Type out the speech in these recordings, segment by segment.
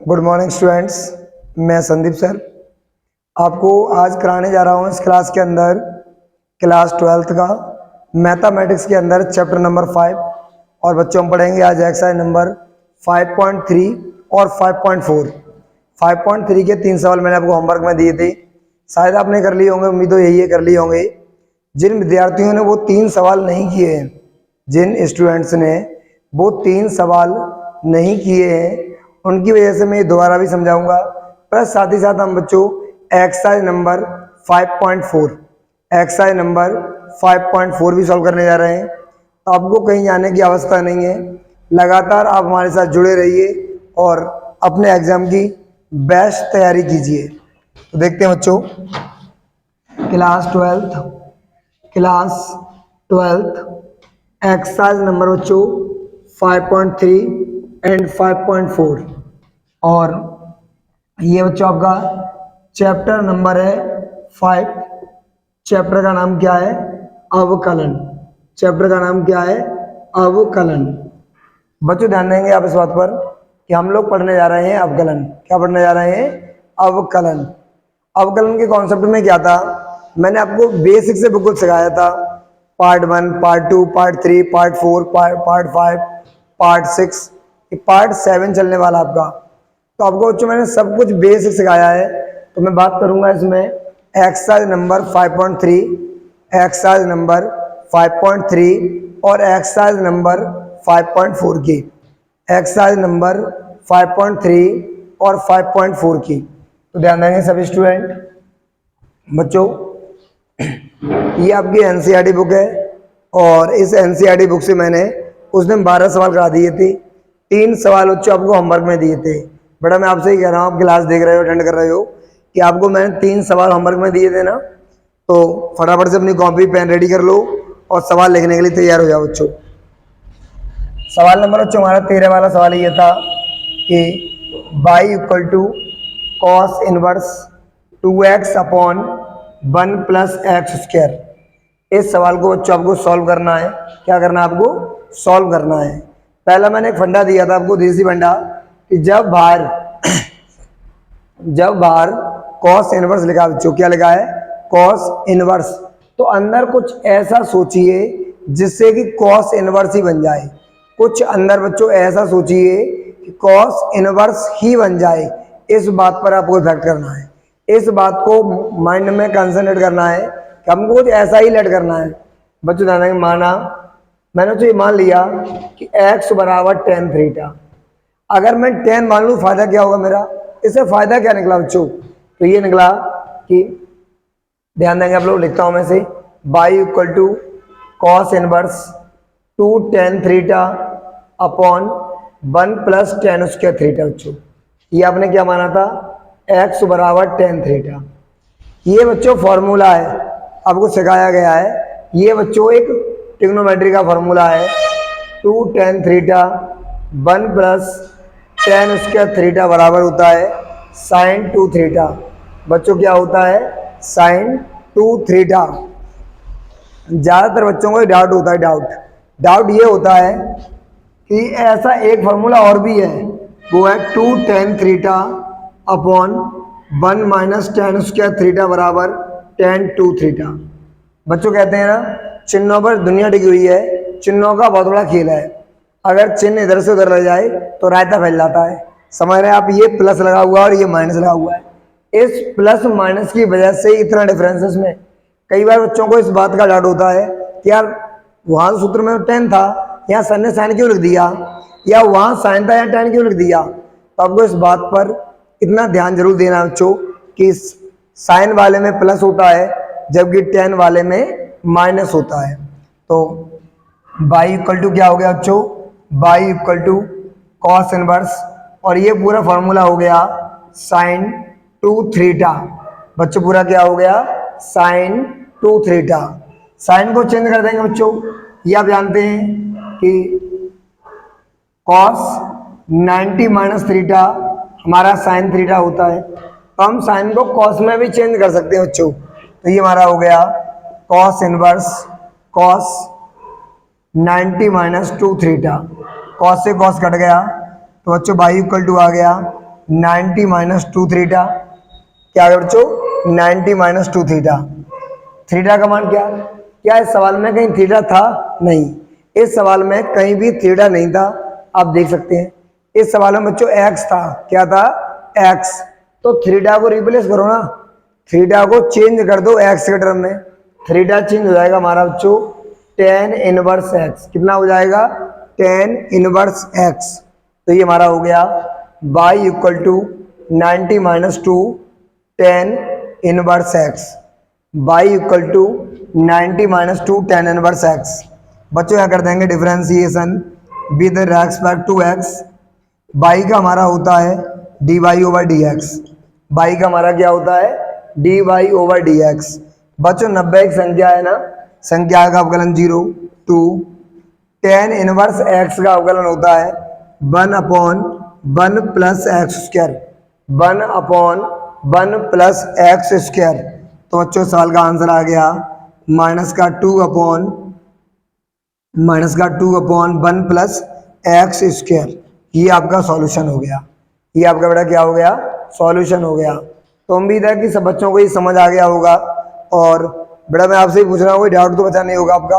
Good morning students. मैं Sandeep sir आपको आज कराने जा रहा हूँ इस क्लास के अंदर क्लास 12th का मैथमेटिक्स के अंदर चैप्टर नंबर 5। और बच्चों हम पढ़ेंगे आज एक्सरसाइज नंबर 5.3 और 5.4। 5.3 के 3 सवाल मैंने आपको होमवर्क में दिए थे, शायद आपने कर लिए होंगे, उम्मीद तो यही है कर लिए होंगे। जिन विद्यार्थियों ने वो 3 सवाल नहीं किए हैं, जिन स्टूडेंट्स ने वो 3 सवाल नहीं किए हैं, उनकी वजह से मैं दोबारा भी समझाऊंगा। प्लस साथ ही साथ हम बच्चों एक्सरसाइज नंबर 5.4 भी सॉल्व करने जा रहे हैं। तो आपको कहीं जाने की आवश्यकता नहीं है, लगातार आप हमारे साथ जुड़े रहिए और अपने एग्जाम की बेस्ट तैयारी कीजिए। तो देखते हैं बच्चों क्लास 12th एक्सरसाइज नंबर बच्चों 5.3 एंड 5.4। और ये बच्चों आपका चैप्टर नंबर है 5। चैप्टर का नाम क्या है? अवकलन। चैप्टर का नाम क्या है? अवकलन। बच्चों ध्यान देंगे आप इस बात पर कि हम लोग पढ़ने जा रहे हैं अवकलन। क्या पढ़ने जा रहे हैं? अवकलन। अवकलन के कॉन्सेप्ट में क्या था, मैंने आपको बेसिक से बिल्कुल सिखाया था। Part 1, part 2, part 3, part 4, part 5, part 6, part 7 चलने वाला आपका। तो आपको बच्चों मैंने सब कुछ बेसिक सिखाया है। तो मैं बात करूंगा इसमें एक्सरसाइज नंबर 5.3, एक्सरसाइज नंबर 5.3 और एक्सरसाइज नंबर 5.4 की। एक्सरसाइज नंबर 5.3 और 5.4 की। तो ध्यान देंगे सभी स्टूडेंट। बच्चों ये आपकी एनसीईआरटी बुक है और इस एनसीईआरटी बुक से मैंने उस दिन 12 सवाल करा दिए थे। 3 सवाल बच्चों आपको होमवर्क में दिए थे। बेटा मैं आपसे ही कह रहा हूँ, आप क्लास देख रहे हो, अटेंड कर रहे हो, कि आपको मैंने 3 सवाल होमवर्क में दिए थे ना। तो फटाफट से अपनी कॉपी पेन रेडी कर लो और सवाल लिखने के लिए तैयार हो जाओ बच्चों। सवाल नंबर बच्चों हमारा 13 वाला सवाल ये था कि y equal to cos inverse 2x upon 1 plus x square. इस सवाल को बच्चों आपको सॉल्व करना है। क्या करना है? आपको सॉल्व करना है। पहला मैंने एक फंडा दिया था आपको, देसी फंडा, कि जब बाहर कॉस इनवर्स लिखा है बच्चों, क्या लिखा है? कॉस इनवर्स, तो अंदर कुछ ऐसा सोचिए जिससे कि कॉस इनवर्स ही बन जाए। कुछ अंदर बच्चों ऐसा सोचिए कि कॉस इनवर्स ही बन जाए। इस बात पर आपको इफेक्ट करना है, इस बात को माइंड में कंसंट्रेट करना है कि हमको कुछ ऐसा ही लेट करना है। बच्चों ध्यान देंगे, माना मैंने तो ये मान लिया कि x बराबर tan थीटा। अगर मैं 10 मान लूँ, फायदा क्या होगा मेरा? इससे फायदा क्या निकला बच्चों? तो ये निकला कि ध्यान देंगे आप लोग, लिखता हूं मैं से y equal to cos inverse 2 tan theta upon 1 plus tan square theta. बच्चों ये आपने क्या माना था? x बराबर tan थीटा। ये बच्चों फॉर्मूला है, आपको सिखाया गया है। ये बच्चों एक ट्रिग्नोमेट्री का फॉर्मूला है। 2 tan theta 1 plus tan square theta बराबर होता है sin 2 थीटा। बच्चों क्या होता है? sin 2 theta. ज़्यादातर बच्चों को डाउट होता है, डाउट ये होता है कि ऐसा एक फॉर्मूला और भी है, वो है 2 tan theta upon 1 minus tan square theta बराबर tan 2 थीटा। बच्चों कहते हैं ना, चिन्हों पर दुनिया टिकी हुई है, चिन्हों का बहुत बड़ा खेल है। अगर चिन्ह इधर से उधर लग जाए तो रायता फैल जाता है। समझ रहे हैं आप? ये प्लस लगा हुआ है और ये माइनस लगा हुआ है। इस प्लस माइनस की वजह से इतना डिफरेंसेस में कई बार बच्चों को इस बात का डाउट होता है कि यार वहां सूत्र में 10 था, यहाँ सर ने साइन क्यों लिख दिया, या वहां साइन था यहाँ 10 क्यों लिख दिया। तो आपको इस बात पर इतना ध्यान जरूर देना बच्चों कि साइन वाले में प्लस होता है जबकि 10 वाले में माइनस होता है। तो y इक्वल टू क्या हो गया बच्चों? y equal to cos inverse, और ये पूरा फॉर्मूला हो गया sin 2 थीटा। बच्चों पूरा क्या हो गया? sin 2 theta. साइन को चेंज कर देंगे बच्चों। ये आप जानते हैं कि cos 90 माइनस थीटा हमारा sin थीटा होता है। तो हम साइन को cos में भी चेंज कर सकते हैं बच्चों। तो ये हमारा हो गया cos inverse cos 90 minus 2 theta. Cos से कॉस कट गया तो बच्चों y इक्वल टू आ गया 90 माइनस 2 थीटा। क्या है बच्चों? 90 माइनस 2 थीटा। थीटा का मान क्या? क्या इस सवाल में कहीं थीटा था? नहीं, इस सवाल में कहीं भी थीटा नहीं था। आप देख सकते हैं इस सवाल में बच्चों एक्स था। क्या था? एक्स। तो थीटा को रिप्लेस करो ना, थीटा को चेंज कर दो एक्स के टर्म में। थीटा चेंज हो जाएगा हमारा बच्चों tan इनवर्स एक्स। कितना हो जाएगा? tan inverse x. तो ये हमारा हो गया y equal to 90 minus 2 tan inverse x. y equal to 90 minus 2 tan inverse x. बच्चों यहाँ कर देंगे differentiation with respect to x. y का हमारा होता है dy over d x. y का हमारा क्या होता है? dy over d x. बच्चों 90 एक संख्या है ना, संख्या का अवकलन 0 2 tan इनवर्स x का अवकलन होता है 1 upon 1 plus x square. 1 upon 1 plus x square. तो बच्चों सवाल का आंसर आ गया माइनस का 2 अपॉन 1 प्लस एक्स स्क्वायर। ये आपका सॉल्यूशन हो गया। ये आपका बेटा क्या हो गया? सॉल्यूशन हो गया। तो उम्मीद है कि सब बच्चों को ये समझ आ गया होगा। और बेटा मैं आपसे ही पूछ रहा हूँ, कोई डाउट तो बचा नहीं होगा? आपका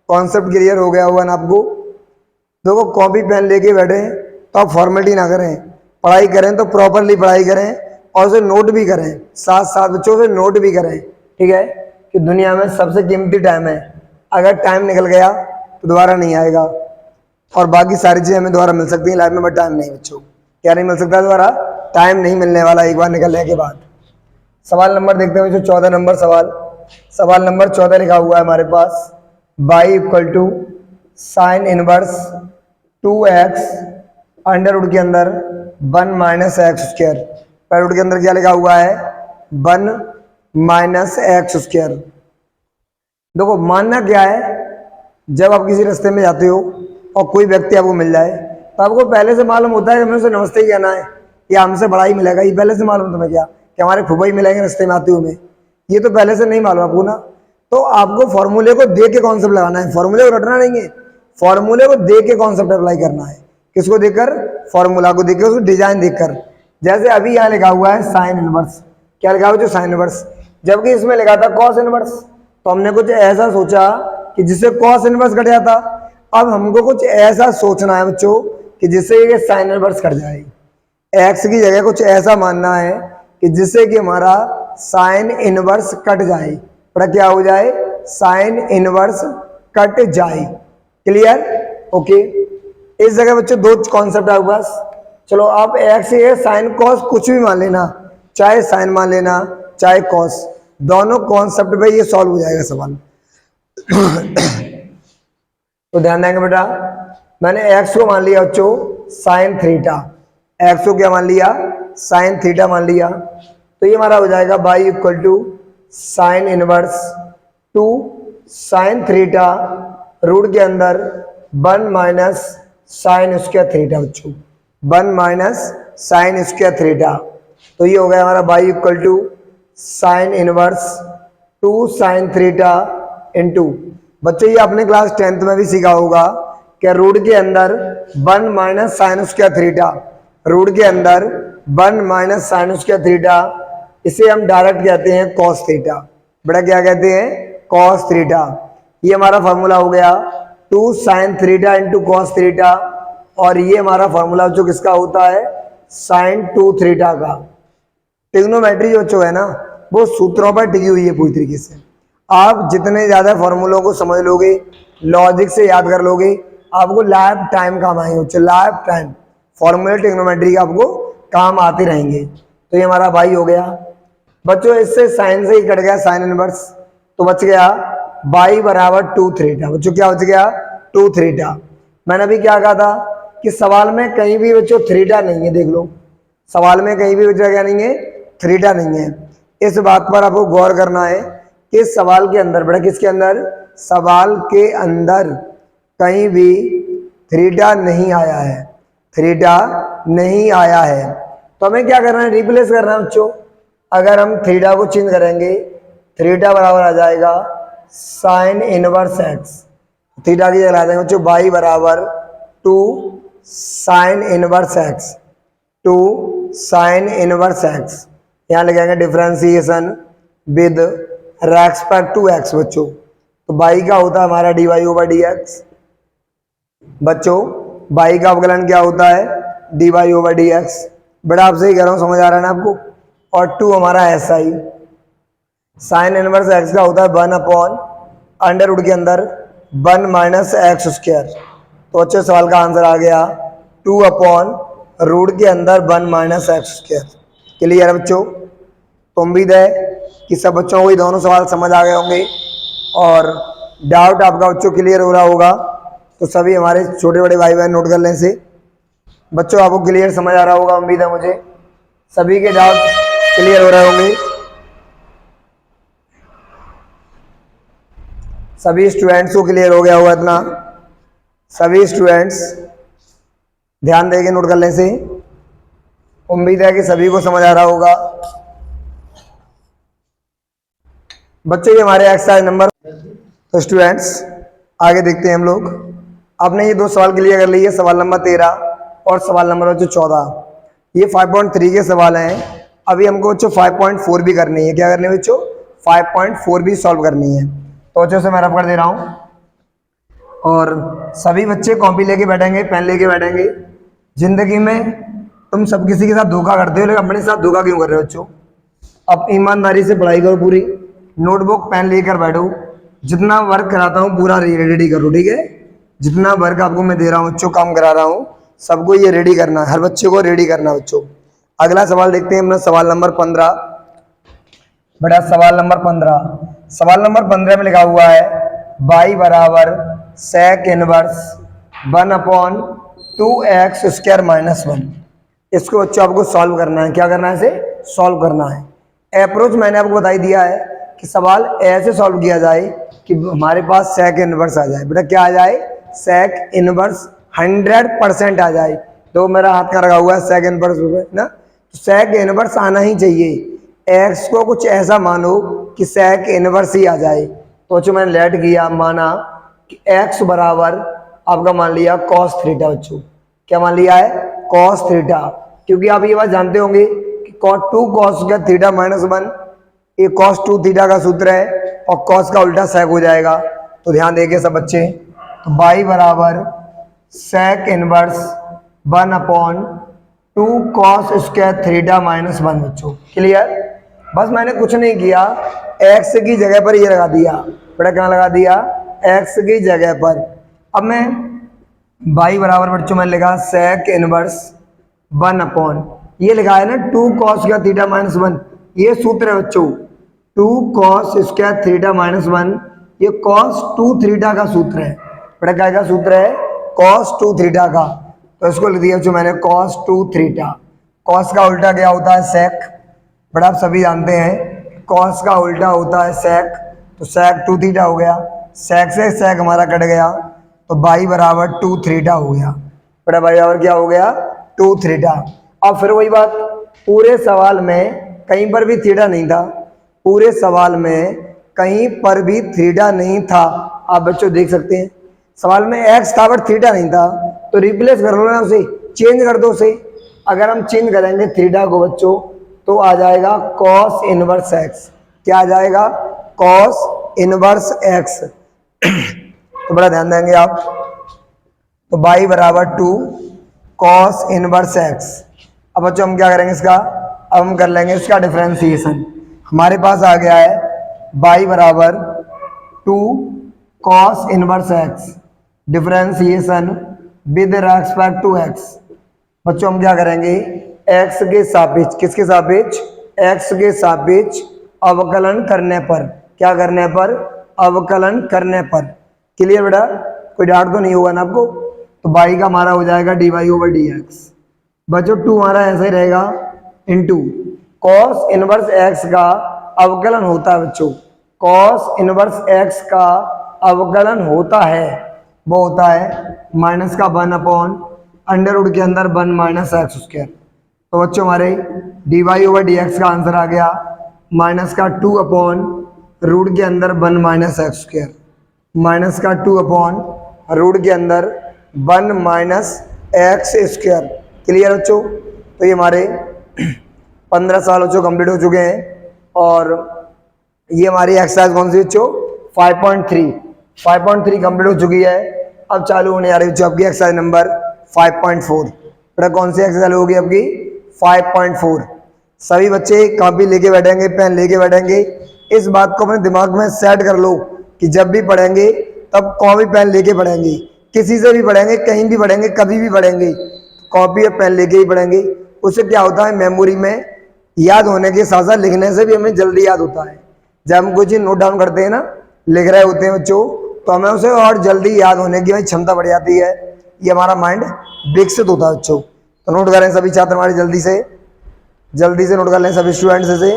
कॉन्सेप्ट क्लियर हो गया होगा ना आपको? देखो कॉपी पेन लेके बैठे तो आप फॉर्मेलिटी ना करें, पढ़ाई करें तो प्रॉपरली पढ़ाई करें और उसे नोट भी करें, साथ साथ बच्चों से नोट भी करें। ठीक है कि दुनिया में सबसे कीमती टाइम है, अगर टाइम निकल गया तो दोबारा नहीं आएगा। और बाकी सारी चीज़ें हमें दोबारा मिल सकती हैं लाइफ में, बट टाइम नहीं बच्चों। क्या नहीं मिल सकता दोबारा? टाइम नहीं मिलने वाला एक बार निकलने के बाद। सवाल नंबर देखते हैं बच्चों 14 नंबर सवाल। सवाल नंबर 14 लिखा हुआ है हमारे पास y equal to sine inverse 2x under root के अंदर 1 माइनस एक्स स्क्वायर। पर रूट के अंदर क्या लिखा हुआ है? 1 माइनस एक्स स्क्वायर। देखो मानना क्या है, जब आप किसी रास्ते में जाते हो और कोई व्यक्ति आपको मिल जाए तो आपको पहले से मालूम होता है कि हमें उसे नमस्ते ही कहना है या हमसे बड़ा ही मिलेगा। ये पहले से मालूम तुम्हें क्या कि हमारे फूफा ही मिलेंगे रास्ते में आते हुए? ये तो पहले से नहीं मालूम आपको ना। तो आपको फॉर्मूले को देख के कॉन्सेप्ट लगाना है, फॉर्मूले को रटना नहीं है, फॉर्मूले को देख के कॉन्सेप्ट अप्लाई करना है। किसको देखकर? फॉर्मूला को देखकर, उसको डिजाइन देखकर। जैसे अभी यहाँ लिखा हुआ है साइन इनवर्स। क्या लिखा हुआ है? जो साइन इनवर्स, जबकि इसमें लिखा था कॉस इनवर्स। तो हमने कुछ ऐसा सोचा कि जिससे कॉस इनवर्स कट जाता। अब हमको कुछ ऐसा सोचना है बच्चों कि जिससे ये साइन इनवर्स कट जाए। एक्स की जगह कुछ ऐसा मानना है कि जिससे कि हमारा साइन इनवर्स कट जाए। पर क्या हो जाए? साइन इनवर्स कट जाए। क्लियर? ओके। इस जगह बच्चों दो कॉन्सेप्ट है बस। चलो आप एक्स या साइन कॉस कुछ भी मान लेना, चाहे साइन मान लेना चाहे कॉस, दोनों कॉन्सेप्ट पे ये सॉल्व हो जाएगा सवाल। तो ध्यान देंगे बेटा, मैंने एक्स को मान लिया बच्चों साइन थीटा। एक्स को क्या मान लिया? साइन थीटा मान लिया। तो ये हमारा हो जाएगा y equal to sine inverse 2 sine theta root के अंदर 1 माइनस साइन स्क्वायर थीटा। बच्चों 1 माइनस साइन स्क्वायर थीटा। तो ये हो गया हमारा y equal to sine inverse 2 sine theta into. बच्चों ये आपने क्लास 10th में भी सीखा होगा कि रूट के अंदर 1 minus sine square theta, root के अंदर 1 माइनस साइन स्क्वायर थीटा, इसे हम डायरेक्ट कहते हैं कॉस थीटा। बेटा क्या कहते हैं? Cos theta. ये हमारा फॉर्मूला हो गया 2 sine theta into cos theta. और ये हमारा फॉर्मूला जो किसका होता है? साइन 2 थीटा का। ट्रिग्नोमेट्री जो है ना वो सूत्रों पर टिकी हुई है पूरी तरीके से। आप जितने ज्यादा फॉर्मूलों को समझ लोगे, लॉजिक से याद कर लोगे, आपको लाइफ टाइम काम आएंगे। लाइफ टाइम फॉर्मूले ट्रिग्नोमेट्री के आपको काम आते रहेंगे। तो ये हमारा भाई हो गया बच्चों। इससे साइन से ही कट गया साइन इनवर्स, तो बच गया y बराबर 2 थीटा। बच्चों क्या बच गया? 2 थीटा। मैंने अभी क्या कहा था कि सवाल में कहीं भी बच्चों थीटा नहीं है। देख लो सवाल में कहीं भी बच्चों क्या नहीं है? थीटा नहीं है। इस बात पर आपको गौर करना है कि सवाल के अंदर, बेटा किसके अंदर? सवाल के अंदर कहीं भी थीटा नहीं आया है, थीटा नहीं आया है। तो हमें क्या करना है? रिप्लेस करना है बच्चों। अगर हम थीटा को चेंज करेंगे, थीटा बराबर आ जाएगा साइन इनवर्स एक्स। थीटा की जगह आ जाएगा बच्चों y बराबर 2 sine inverse x. Two sine inverse x, यहाँ लिखेंगे differentiation with respect to x बच्चों। तो बाई का होता है हमारा d y over d x बच्चों, बाई का अवकलन क्या होता है d y over d x. बड़ा आपसे ही कह रहा हूँ, समझ आ रहा है ना आपको। और टू हमारा ऐसा ही साइन इनवर्स एक्स का होता है 1 अपॉन अंडर रूट के अंदर 1 माइनस एक्स स्क्वायर। तो अच्छे सवाल का आंसर आ गया 2 अपॉन रूट के अंदर 1 माइनस एक्स स्क्वायर। क्लियर है बच्चों। तो उम्मीद है कि सब बच्चों को ये दोनों सवाल समझ आ गए होंगे और डाउट आपका बच्चों क्लियर हो रहा होगा। तो सभी हमारे छोटे बड़े भाई बहन नोट कर लें से बच्चों, आपको क्लियर समझ आ रहा होगा उम्मीद है मुझे। सभी के डाउट क्लियर हो रहे होंगे। सभी स्टूडेंट्स को क्लियर हो गया होगा इतना। सभी स्टूडेंट्स ध्यान देके नोट कर लें से उम्मीद है कि सभी को समझ आ रहा होगा बच्चों। ये हमारे एक्सरसाइज नंबर। तो स्टूडेंट्स आगे देखते हैं हम लोग। आपने ये दो सवाल क्लियर कर लिए, सवाल नंबर 13 और सवाल नंबर बच्चों 14। ये 5.3 के सवाल हैं। अभी हमको बच्चों 5.4 भी करनी है। क्या करनी है बच्चों 5.4 भी सॉल्व करनी है। तो बच्चों से मैं रफ कर दे रहा हूँ और सभी बच्चे कॉपी लेके बैठेंगे, पेन लेके बैठेंगे। जिंदगी में तुम सब किसी के साथ धोखा करते हो, लेकिन अपने साथ धोखा क्यों कर रहे हो बच्चों। अब ईमानदारी से पढ़ाई करो, पूरी नोटबुक पेन लेकर बैठो। जितना वर्क कराता हूँ पूरा रेडी करो, ठीक है। जितना वर्क आपको मैं दे रहा हूँ बच्चों, काम करा रहा हूँ, सबको ये रेडी करना है, हर बच्चे को रेडी करना है बच्चों। अगला सवाल देखते हैं अपना सवाल नंबर 15। बेटा सवाल नंबर 15, सवाल नंबर 15 में लिखा हुआ है बाई बराबर sec inverse 1 upon 2x square minus 1। इसको बच्चों आपको सॉल्व करना है। क्या करना है, इसे सॉल्व करना है। अप्रोच मैंने आपको बता ही दिया है कि सवाल ऐसे सॉल्व किया जाए कि हमारे पास सेक इनवर्स आ जाए। बेटा क्या आ जाए, सेक इनवर्स 100% आ जाए। तो मेरा हाथ का रखा हुआ है सेक इनवर्स ना, तो सेक इनवर्स आना ही चाहिए। एक्स को कुछ ऐसा मानो कि सेक इनवर्स ही आ जाए। तो बच्चों मैंने लेट किया, माना कि एक्स बराबर आपका मान लिया कॉस थीटा बच्चों। क्या मान लिया है, कॉस थीटा। क्योंकि आप ये बात जानते होंगे कि कॉस 2 कॉस का थीटा माइनस 1, ये कॉस 2 थीटा का सूत्र है और कॉस का उल्टा सेक हो जाएगा। तो ध्यान देंगे सब बच्चे। तो बाई बराबर sec inverse 1 upon 2 cos square theta minus 1 बच्चों। क्लियर। बस मैंने कुछ नहीं किया, एक्स की जगह पर ये लगा दिया। बेटा क्या लगा दिया, एक्स की जगह पर। अब मैं बाई बराबर बच्चों मैंने लिखा सेक इनवर्स 1 अपॉन, ये लिखा है ना 2 कॉस का थीटा माइनस 1, ये सूत्र है बच्चों 2 कॉस स्क्वायर थीटा माइनस 1, ये कॉस 2 थीटा का सूत्र है। बेटा क्या का सूत्र है, कॉस 2 थीटा का। तो इसको लिख दिया बच्चों मैंने कॉस 2 थीटा। कॉस का उल्टा क्या होता है, सेक। बड़ा आप सभी जानते हैं कॉस का उल्टा होता है सेक। तो सेक 2 थीटा हो गया, सेक से सेक हमारा कट गया, तो बाई बराबर 2 थीटा हो गया। बड़ा बाई बराबर क्या हो गया, 2 थीटा। अब फिर वही बात, पूरे सवाल में कहीं पर भी थीटा नहीं था, पूरे सवाल में कहीं पर भी थीटा नहीं था। आप बच्चों देख सकते हैं सवाल में एक्स था बट थीटा नहीं था, तो रिप्लेस कर लो ना उसे, चेंज कर दो उसे। अगर हम चेंज करेंगे थीटा को बच्चों तो आ जाएगा कॉस इनवर्स एक्स। क्या आ जाएगा, कॉस इनवर्स एक्स। तो बड़ा ध्यान देंगे आप। तो बाई बराबर 2 कॉस इनवर्स एक्स। अब बच्चों हम क्या करेंगे इसका, अब हम कर लेंगे इसका डिफरेंशिएशन। हमारे पास आ गया है बाई बराबर 2 cos inverse x, differentiation with respect to x. बच्चों हम क्या करेंगे, एक्स के सापेक्ष, किसके सापेक्ष, एक्स के सापेक्ष अवकलन करने पर। क्या करने पर, अवकलन करने पर। क्लियर बेटा, कोई डाउट तो नहीं होगा ना आपको। तो बाई का हमारा हो जाएगा d y over d x. बच्चों 2 हमारा ऐसा ही रहेगा इनटू कॉस इनवर्स एक्स का अवकलन होता है बच्चों, कॉस इनवर्स एक्स का अवकलन होता है, वो होता है माइनस का 1 अपॉन अंडर रूट के अंदर 1 माइनस एक्स स्क्वायर। तो बच्चों हमारे d y over d x का आंसर आ गया माइनस का 2 अपॉन रूट के अंदर 1 माइनस एक्स स्क्वायर, माइनस का 2 अपॉन रूट के अंदर 1 माइनस एक्स स्क्वायर। क्लियर बच्चों। तो ये हमारे 15 साल बच्चों कंप्लीट हो चुके हैं। और ये हमारी एक्सरसाइज कौन सी बच्चों 5.3 कंप्लीट हो चुकी है। अब चालू होने जा रही बच्चों आपकी एक्सरसाइज नंबर 5.4। बेटा कौन सी एक्सरसाइज होगी आपकी 5.4। सभी बच्चे कॉपी लेके बैठेंगे, पेन लेके बैठेंगे। इस बात को अपने दिमाग में सेट कर लो कि जब भी पढ़ेंगे तब कॉपी पेन लेके पढ़ेंगे, किसी से भी पढ़ेंगे, कहीं भी पढ़ेंगे, कभी भी पढ़ेंगे, कॉपी और पेन लेके ही पढ़ेंगे। उससे क्या होता है मेमोरी में याद होने के साथ साथ लिखने से भी हमें जल्दी याद होता है। जब हम कोई चीज़ नोट डाउन करते हैं ना, लिख रहे होते हैं बच्चों, तो हमें उसे और जल्दी याद होने की क्षमता बढ़ जाती है। ये हमारा माइंड विकसित होता है बच्चों। तो नोट करें सभी छात्र हमारे जल्दी से नोट कर लें सभी स्टूडेंट्स से।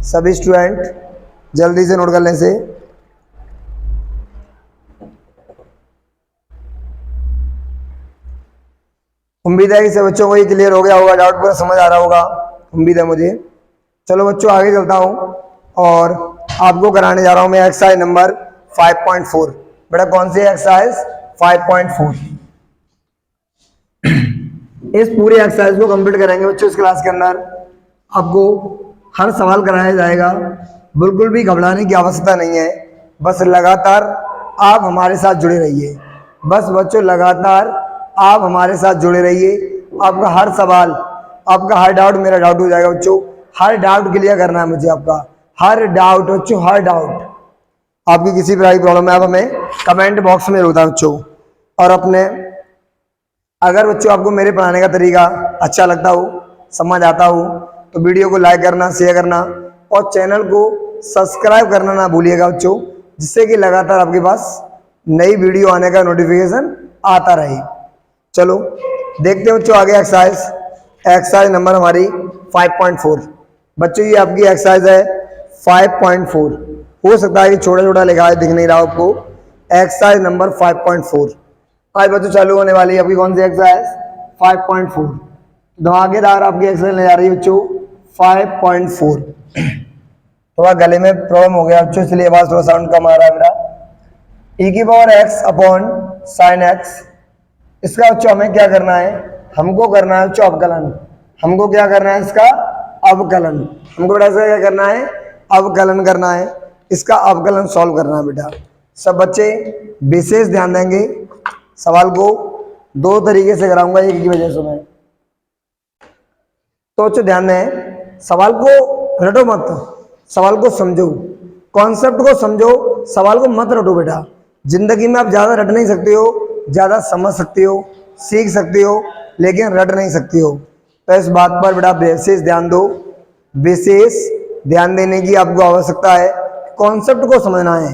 सभी स्टूडेंट जल्दी से नोट कर लें से। उम्मीद है कि सब बच्चों को ये क्लियर हो गया होगा, डाउट पूरा समझ आ रहा होगा, उम्मीद है मुझे। चलो बच्चों आगे चलता हूँ और आपको कराने जा रहा हूँ मैं एक्सरसाइज नंबर 5.4। बेटा कौन सी एक्सरसाइज 5.4। इस पूरी एक्सरसाइज को कंप्लीट करेंगे बच्चों। इस क्लास के अंदर आपको हर सवाल कराया जाएगा, बिल्कुल भी घबराने की आवश्यकता नहीं है। बस लगातार आप हमारे साथ जुड़े रहिए। बस बच्चों लगातार आप हमारे साथ जुड़े रहिए। आपका हर सवाल, आपका हर डाउट मेरा डाउट हो जाएगा बच्चों। हर डाउट क्लियर करना है मुझे, आपका हर डाउट बच्चों, हर डाउट। आपकी किसी प्रकार की प्रॉब्लम है आप हमें कमेंट बॉक्स में बताएं बच्चों। और अपने अगर बच्चों आपको मेरे पढ़ाने का तरीका अच्छा लगता हो, समझ आता हो, तो वीडियो को लाइक करना, शेयर करना और चैनल को सब्सक्राइब करना ना भूलिएगा बच्चों, जिससे कि लगातार आपके पास नई वीडियो आने का नोटिफिकेशन आता रहे। चलो देखते हैं बच्चों आगे एक्सरसाइज नंबर हमारी 5.4। बच्चों ये आपकी एक्सरसाइज है 5.4। हो सकता है कि छोटा छोटा लिखा है, दिख नहीं रहा आपको। एक्सरसाइज नंबर 5.4 आज बच्चों चालू होने वाली है आपकी कौन सी एक्सरसाइज 5.4। धमाकेदार आपकी एक्सरसाइज ले जा रही है बच्चों 5.4। थोड़ा गले में प्रॉब्लम हो गया बच्चों, इसलिए आवाज थोड़ा साउंड कम आ रहा है मेरा। e की power x upon sine x, इसका बच्चों हमें क्या करना है, हमको करना है बच्चों अवकलन। हमको क्या करना है इसका अवकलन। हमको बेटा इसका क्या करना है अवकलन करना है। इसका अवकलन सॉल्व करना है बेटा। सब बच्चे विशेष ध्यान देंगे। सवाल को दो तरीके से कराऊंगा एक की वजह से मैं, तो बच्चों ध्यान दें। सवाल को रटो मत, सवाल को समझो, कॉन्सेप्ट को समझो, सवाल को मत रटो बेटा। जिंदगी में आप ज़्यादा रट नहीं सकते हो, ज़्यादा समझ सकते हो, सीख सकते हो, लेकिन रट नहीं सकते हो। तो इस बात पर बेटा विशेष ध्यान दो। विशेष ध्यान देने की आपको आवश्यकता है। कॉन्सेप्ट को समझना है।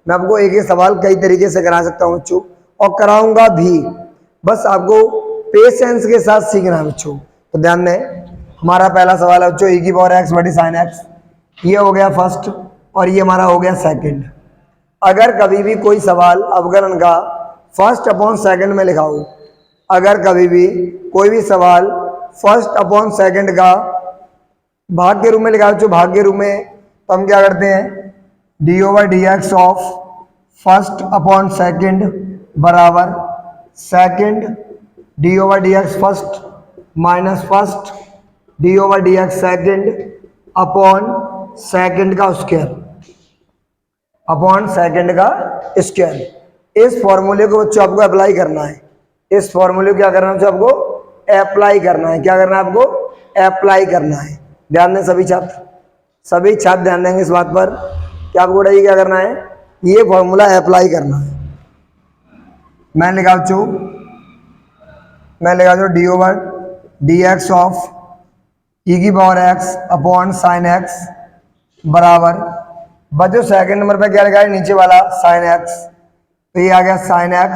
मैं आपको एक एक सवाल कई तरीके से करा सकता हूँ बच्चों, और कराऊंगा भी। बस आपको पेशेंस के साथ सीखना है बच्चों। तो ध्यान दें, हमारा पहला सवाल है बच्चों e की पावर x बटी साइन x। ये हो गया फर्स्ट और ये हमारा हो गया सेकंड। अगर कभी भी कोई सवाल अवकलन का फर्स्ट अपॉन सेकंड में लिखा हो, अगर कभी भी कोई भी सवाल फर्स्ट अपॉन सेकंड का भाग के रूप में लिखा हो, जो भाग के रूप में, तो हम क्या करते हैं d/dx of first upon second बराबर second d/dx first minus first d/dx second upon second का स्क्वायर, अपॉन सेकंड का स्क्वायर। इस फॉर्मूले को बच्चों आपको अप्लाई करना है। इस फॉर्मूले को क्या करना है बच्चों आपको अप्लाई करना है। क्या करना है आपको अप्लाई करना है। ध्यान दें सभी छात्र ध्यान देंगे इस बात पर कि आपको बेटा ये क्या करना है, ये फॉर्मूला अप्लाई करना है। मैं लिखा बच्चों d/dx ऑफ e की power x upon sine x बराबर, बच्चों सेकंड नंबर पे क्या लिखा है नीचे वाला साइन x, तो ये आ गया sine x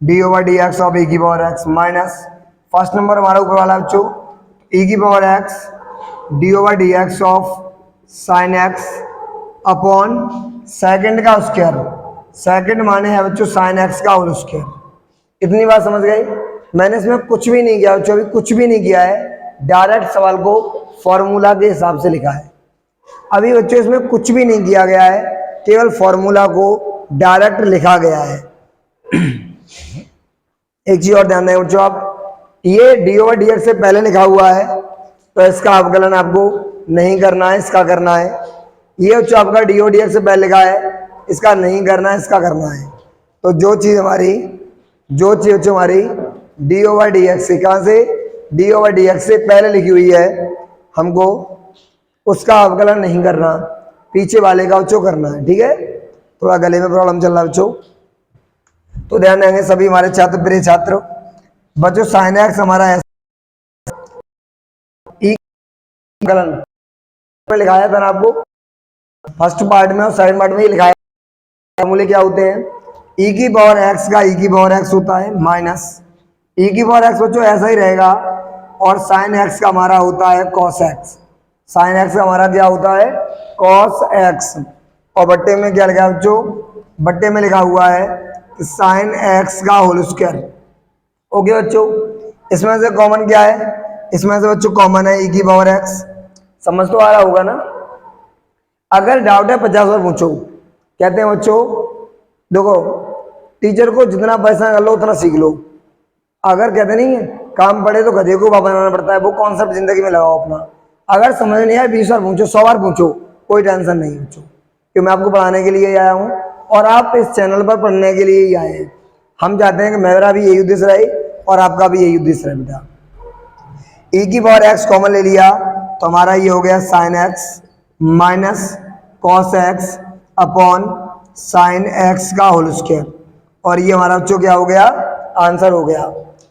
d/dx of e की power x minus first number हमारा ऊपर वाला बच्चों e की power x d/dx of sine x upon second का स्क्वायर। सेकंड माने है बच्चों साइन x का होल स्क्वायर। इतनी बात समझ गई। मैंने इसमें कुछ भी नहीं किया बच्चों, अभी कुछ भी नहीं किया है, डायरेक्ट सवाल को फॉर्मूला के हिसाब से लिखा है। अभी बच्चों इसमें कुछ भी नहीं किया गया है, केवल फॉर्मूला को डायरेक्ट लिखा गया है। एक चीज और ध्यान दें बच्चों आप, ये डी ओवर डी एक्स से पहले लिखा हुआ है तो इसका अवकलन आपको नहीं करना है, इसका करना है। ये बच्चों आपका डी ओवर डी एक्स से पहले लिखा है, इसका नहीं करना है, इसका करना है। तो जो चीज बच्चों हमारी डी ओवर डी एक्स से कहाँ से, डी ओवर डी एक्स से पहले लिखी हुई है, हमको उसका अवकलन नहीं करना, पीछे वाले का बच्चों करना है। ठीक है, थोड़ा गले में प्रॉब्लम चल रहा है बच्चों, तो ध्यान देंगे सभी हमारे छात्र, प्रिय छात्र। बच्चों साइन एक्स हमारा है लिखाया था ना आपको फर्स्ट पार्ट में और सेकंड पार्ट में ही लिखाया। फॉर्मूले क्या होते हैं, ई की पावर एक्स का ई की पावर एक्स होता है माइनस ई की पावर एक्स बच्चों ऐसा ही रहेगा, और साइन एक्स का हमारा होता है कॉस एक्स। साइन एक्स का हमारा क्या होता है, कॉस एक्स। और बट्टे में क्या लिखा है बच्चों, बट्टे में लिखा हुआ है कि साइन एक्स का होल स्क्वायर। ओके बच्चों, इसमें से कॉमन क्या है, इसमें से बच्चों कॉमन है ई की पावर एक्स। समझ तो आ रहा होगा ना। अगर डाउट है 50 बार पूछो। कहते हैं बच्चों देखो टीचर को जितना पैसा कर लो उतना सीख लो। अगर कहते नहीं है काम पड़े तो गधे को बाप बनाना पड़ता है, वो कॉन्सेप्ट जिंदगी में लगाओ अपना। अगर समझ नहीं आए 20 बार पूछो, 100 बार पूछो, कोई टेंशन नहीं बच्चों, क्योंकि मैं आपको पढ़ाने के लिए आया हूँ और आप इस चैनल पर पढ़ने के लिए ही आए हैं। हम चाहते हैं कि मेरा भी यही उद्देश्य रहे और आपका भी यही उद्देश्य रहे बेटा। ई की पावर एक्स कॉमन ले लिया तो हमारा ये हो गया sine x minus cos x upon sine x का होल स्क्वायर। और ये हमारा बच्चों क्या हो गया, आंसर हो गया।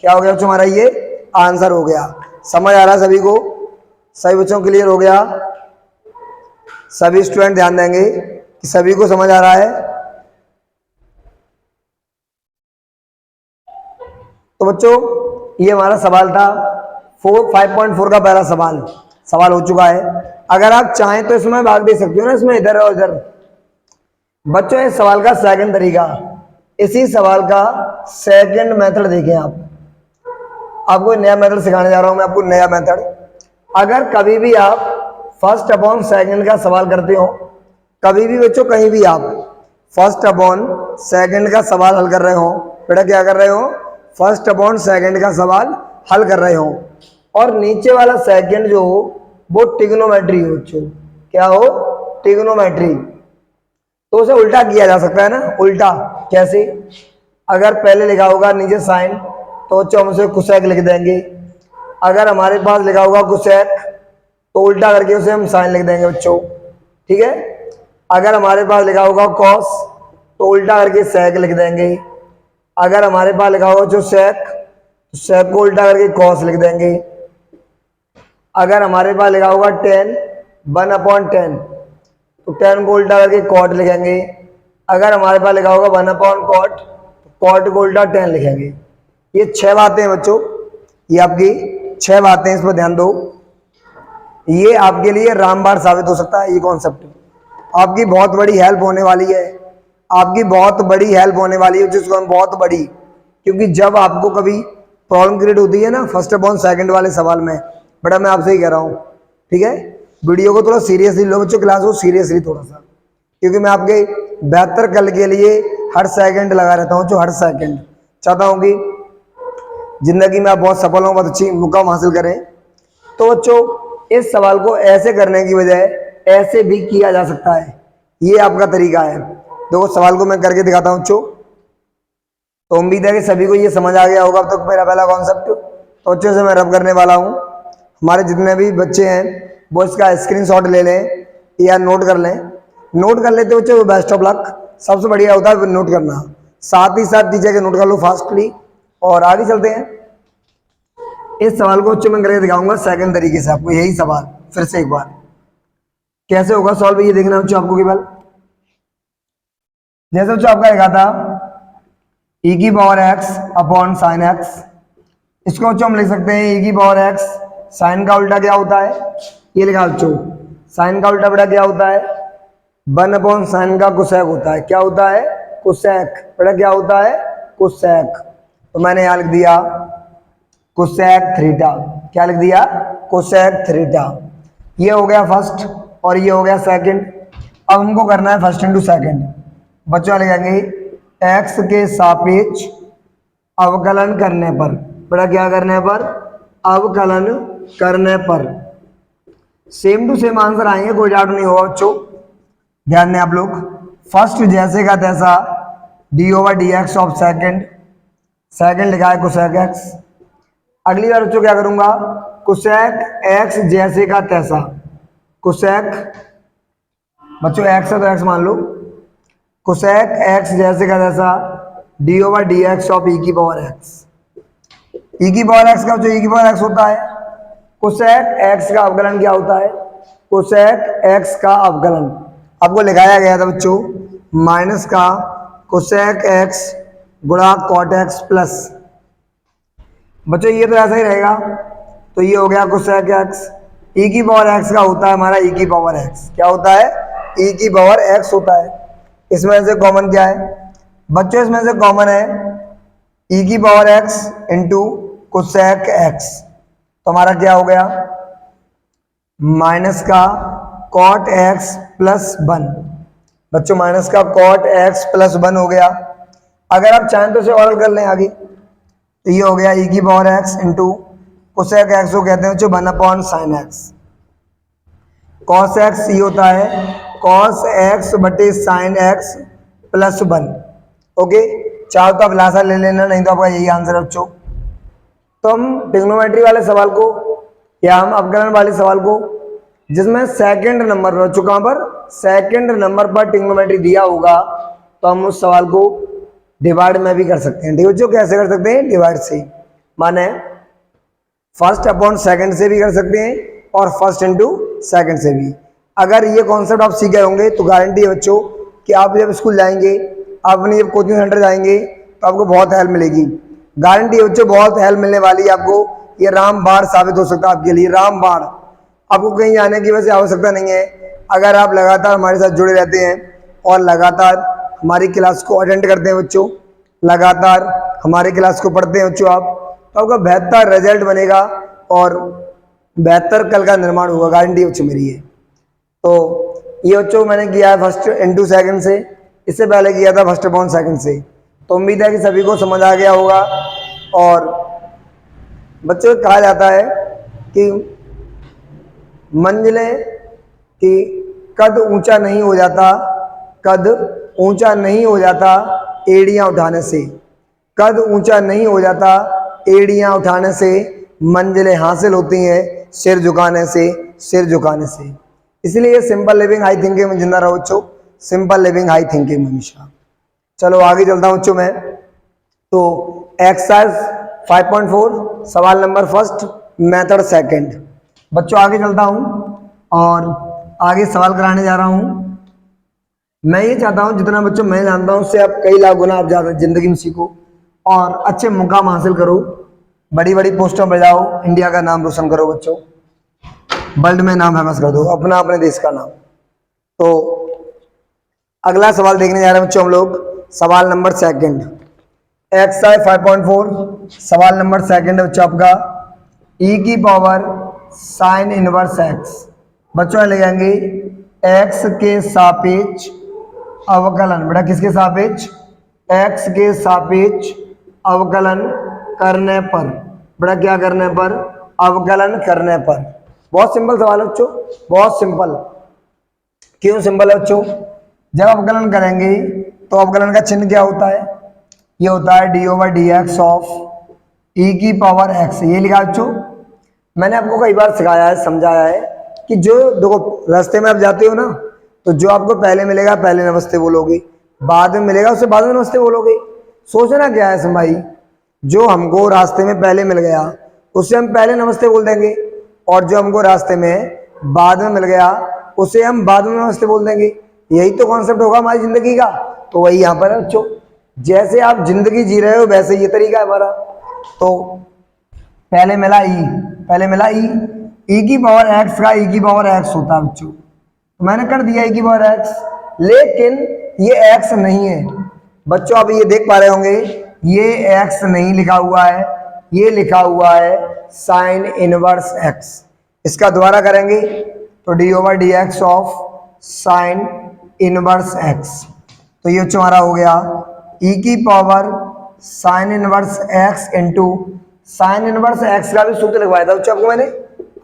क्या हो गया बच्चों, हमारा ये आंसर हो गया। समझ आ रहा है सभी को, सभी बच्चों क्लियर हो गया। सभी स्टूडेंट ध्यान देंगे कि सभी को समझ आ रहा है। तो बच्चों ये हमारा सवाल था 5.4 का पहला सवाल हो चुका है। अगर आप चाहें तो इसमें भाग दे सकते हो ना, इसमें इधर और इधर। बच्चों इस सवाल का सेकंड तरीका, इसी सवाल का सेकंड मेथड देखें आप। आपको नया मेथड सिखाने जा रहा हूं मैं, आपको नया मेथड। अगर कभी भी आप फर्स्ट अपॉन सेकंड का सवाल करते हो, कभी भी बच्चों कहीं भी आप फर्स्ट अपॉन सेकंड का सवाल हल कर रहे हो, बेटा क्या कर रहे हो, फर्स्ट अपॉन सेकंड का सवाल हल कर रहे हो, और नीचे वाला सेकंड जो हो वो ट्रिग्नोमेट्री हो बच्चों, क्या हो, ट्रिग्नोमेट्री, तो उसे उल्टा किया जा सकता है ना। उल्टा कैसे, अगर पहले लिखा होगा नीचे साइन तो बच्चों हम उसे कोसेक लिख देंगे। अगर हमारे पास लिखा होगा कोसेक तो उल्टा करके उसे हम साइन लिख देंगे बच्चों। ठीक है, अगर हमारे पास लिखा होगा कॉस तो उल्टा करके सेक लिख देंगे। अगर हमारे पास लिखा होगा जो सेक तो सेक को उल्टा करके कॉस लिख देंगे। अगर हमारे पास लिखा होगा टेन 1/10 तो 10 को उल्टा करके कॉट लिखेंगे। अगर हमारे पास लिखा होगा 1/cot तो कॉट को उल्टा 10 लिखेंगे। ये 6 बातें हैं बच्चों, ये आपकी 6 बातें, इस पर ध्यान दो। ये आपके लिए रामबाण साबित हो सकता है। ये कॉन्सेप्ट आपकी बहुत बड़ी हेल्प होने वाली है, आपकी बहुत बड़ी हेल्प होने वाली है, जिसको हम बहुत बड़ी, क्योंकि जब आपको कभी प्रॉब्लम क्रिएट होती है ना फर्स्ट अपॉन सेकंड वाले सवाल में, बड़ा मैं आपसे ही कह रहा हूँ, ठीक है, वीडियो को थोड़ा सीरियसली लो बच्चों, क्लास को सीरियसली थोड़ा सा, क्योंकि मैं आपके बेहतर कल के लिए हर सेकंड लगा रहता हूँ, जो हर सेकंड चाहता हूँ कि जिंदगी में आप बहुत सफल हो, बहुत अच्छी मुकाम हासिल करें। तो बच्चों इस सवाल को ऐसे करने की बजाय ऐसे भी किया जा सकता है, ये आपका तरीका है। देखो सवाल को मैं करके दिखाता हूँ बच्चों, तो उम्मीद है कि सभी को ये समझ आ गया होगा अब तक मेरा पहला कॉन्सेप्ट। तो अच्छे से मैं रब करने वाला हूँ, हमारे जितने भी बच्चे हैं वो इसका स्क्रीनशॉट ले लें या नोट कर लें। नोट कर लेते बच्चे वो बेस्ट ऑफ लक, सबसे बढ़िया होता है नोट करना, साथ ही साथ टीचर के नोट कर लो फास्टली। और आगे चलते हैं, इस सवाल को बच्चों मैं करके दिखाऊंगा सेकंड तरीके से आपको, यही सवाल फिर से एक बार कैसे होगा सॉल्व, ये देखना बच्चों आपको केवल। जैसे बच्चों आपका लिखा था e की power x upon sine x, इसको बच्चों हम लिख सकते हैं e की पावर x, साइन का उल्टा क्या होता है, ये लिखा बच्चों, साइन का उल्टा बेटा क्या होता है, 1 अपॉन साइन का कोसेक होता है। क्या होता है, कोसेक, बेटा क्या होता है, कोसेक। तो मैंने यहाँ लिख दिया कोसेक थीटा, क्या लिख दिया, कोसेक थीटा। ये हो गया फर्स्ट और ये हो गया सेकंड। अब हमको करना है फर्स्ट इंटू सेकंड। बच्चों लिखेंगे x के सापेक्ष अवकलन करने पर, बेटा क्या करने पर, अवकलन करने पर सेम टू सेम आंसर आएंगे, कोई डाउट नहीं होगा बच्चों। ध्यान दें आप लोग, फर्स्ट जैसे का तैसा d over d x of second, second लिखा है कोसेक एक्स। अगली बार बच्चों क्या करूंगा, कोसेक एक्स जैसे का तैसा, कोसेक बच्चों एक्स है तो एक्स मान लो, कोसेक एक्स जैसे का तैसा d over d x of e की पावर एक्स। ई की पावर एक्स का बच्चों ई की पावर एक्स होता है, कोसेक एक्स का अवकलन क्या होता है, कोसेक एक्स का अवकलन आपको लिखाया गया था बच्चों माइनस का कोसेक एक्स गुणा कॉट एक्स प्लस, बच्चों ये तो ऐसा ही रहेगा, तो ये हो गया कोसेक एक्स, ई की पावर एक्स का होता है हमारा ई की पावर एक्स, क्या होता है, ई की पावर एक्स होता है। इसमें से कॉमन क्या है बच्चों, इसमें से कॉमन है ई की power x into cosec x, तो हमारा क्या हो गया माइनस का कॉट एक्स प्लस 1, बच्चों माइनस का कॉट एक्स प्लस 1 हो गया। अगर आप चाहें तो इसे और कर लें आगे, तो ये हो गया ई की power x into cosec x को कहते हैं बच्चों 1 साइन एक्स, कॉस एक्स ये होता है कॉस एक्स बटे साइन एक्स प्लस 1। ओके, चाहो तो आप लासा ले लेना, नहीं तो आपका यही आंसर है बच्चों। तो हम ट्रिग्नोमेट्री वाले सवाल को या हम अवकलन वाले सवाल को जिसमें सेकंड नंबर पर बच्चों, कहाँ पर, सेकंड नंबर पर ट्रिग्नोमेट्री दिया होगा, तो हम उस सवाल को डिवाइड में भी कर सकते हैं। ठीक है बच्चों, कैसे कर सकते हैं, डिवाइड से, माने फर्स्ट अपॉन सेकंड से भी कर सकते हैं और फर्स्ट इंटू सेकंड से भी। अगर ये कॉन्सेप्ट आप सीखे होंगे तो गारंटी है बच्चों कि आप जब स्कूल जाएंगे, आप अपनी जब कोचिंग सेंटर जाएंगे तो आपको बहुत हेल्प मिलेगी, गारंटी है बच्चों बहुत हेल्प मिलने वाली है आपको। ये रामबाण साबित हो सकता है आपके लिए, रामबाण। आपको कहीं जाने की वैसे आवश्यकता नहीं है, अगर आप लगातार हमारे साथ जुड़े रहते हैं और लगातार हमारी क्लास को अटेंड करते हैं बच्चों, लगातार हमारे क्लास को पढ़ते हैं बच्चों आप, तो आपका बेहतर रिजल्ट बनेगा और बेहतर कल का निर्माण होगा, गारंटी बच्चों मेरी है। तो ये बच्चों मैंने किया है फर्स्ट इंटू सेकंड से, इससे पहले किया था फर्स्ट अपॉन सेकंड से, तो उम्मीद है कि सभी को समझ आ गया होगा। और बच्चों कहा जाता है कि मंजिलें कि कद ऊंचा नहीं हो जाता, कद ऊंचा नहीं हो जाता एड़ियां उठाने से, कद ऊंचा नहीं हो जाता एड़ियां उठाने से, मंजिलें हासिल होती हैं सिर झुकाने से, सिर झुकाने से। इसलिए सिंपल लिविंग हाई थिंकिंग में जिंदा रहो बच्चों, सिंपल लिविंग हाई थिंकिंग हमेशा। चलो आगे चलता हूं बच्चों मैं, तो एक्सरसाइज 5.4 सवाल नंबर फर्स्ट मेथड सेकंड। बच्चों आगे चलता हूं और आगे सवाल कराने जा रहा हूं। मैं ये चाहता हूं जितना बच्चों मैं जानता हूं उससे आप कई लाख गुना आप ज्यादा जिंदगी में सीखो और अच्छे मुकाम हासिल करो, बड़ी बड़ी पोस्टों पर जाओ, इंडिया का नाम रोशन करो बच्चों, वर्ल्ड में नाम फेमस कर दो अपना, अपने देश का नाम। तो अगला सवाल देखने जा रहे हैं बच्चों हम लोग, सवाल नंबर सेकंड, एक्सरसाइज 5.4 सवाल नंबर सेकंड है बच्चों आपका, ई की पावर साइन इनवर्स एक्स। बच्चों ले जाएंगे एक्स के सापेक्ष अवकलन, बेटा किसके सापेक्ष, एक्स के सापेक्ष अवकलन करने पर, बेटा क्या करने पर, अवकलन करने पर। बहुत सिंपल सवाल है बच्चों, बहुत सिंपल। क्यों सिंपल है बच्चों, जब अवकलन करेंगे तो अवकलन का चिन्ह क्या होता है, ये होता है d over d x of e की पावर एक्स। ये लिखा बच्चों, मैंने आपको कई बार सिखाया है, समझाया है कि जो देखो रास्ते में आप जाते हो ना, तो जो आपको पहले मिलेगा पहले नमस्ते बोलोगे, बाद में मिलेगा उससे बाद में नमस्ते बोलोगे। सोचना क्या है भाई, जो हमको रास्ते में पहले मिल गया उससे हम पहले नमस्ते बोल देंगे, और जो हमको रास्ते में बाद में मिल गया उसे हम बाद में नमस्ते बोल देंगे। यही तो कॉन्सेप्ट होगा हमारी जिंदगी का। तो वही यहाँ पर है बच्चों, जैसे आप जिंदगी जी रहे हो वैसे ये तरीका है हमारा। तो पहले मिला ई, पहले मिला ई की पावर एक्स का ई की पावर एक्स होता है बच्चों, तो मैंने कर दिया ई की पावर एक्स, लेकिन ये एक्स नहीं है बच्चों। आप ये देख पा रहे होंगे ये एक्स नहीं लिखा हुआ है, ये लिखा हुआ है साइन इनवर्स एक्स। इसका दोबारा करेंगे तो d over d x of sine inverse x. तो ये हमारा हो गया ई की power sine inverse x into sine inverse x का भी सूत्र लिखवाया था बच्चों आपको मैंने,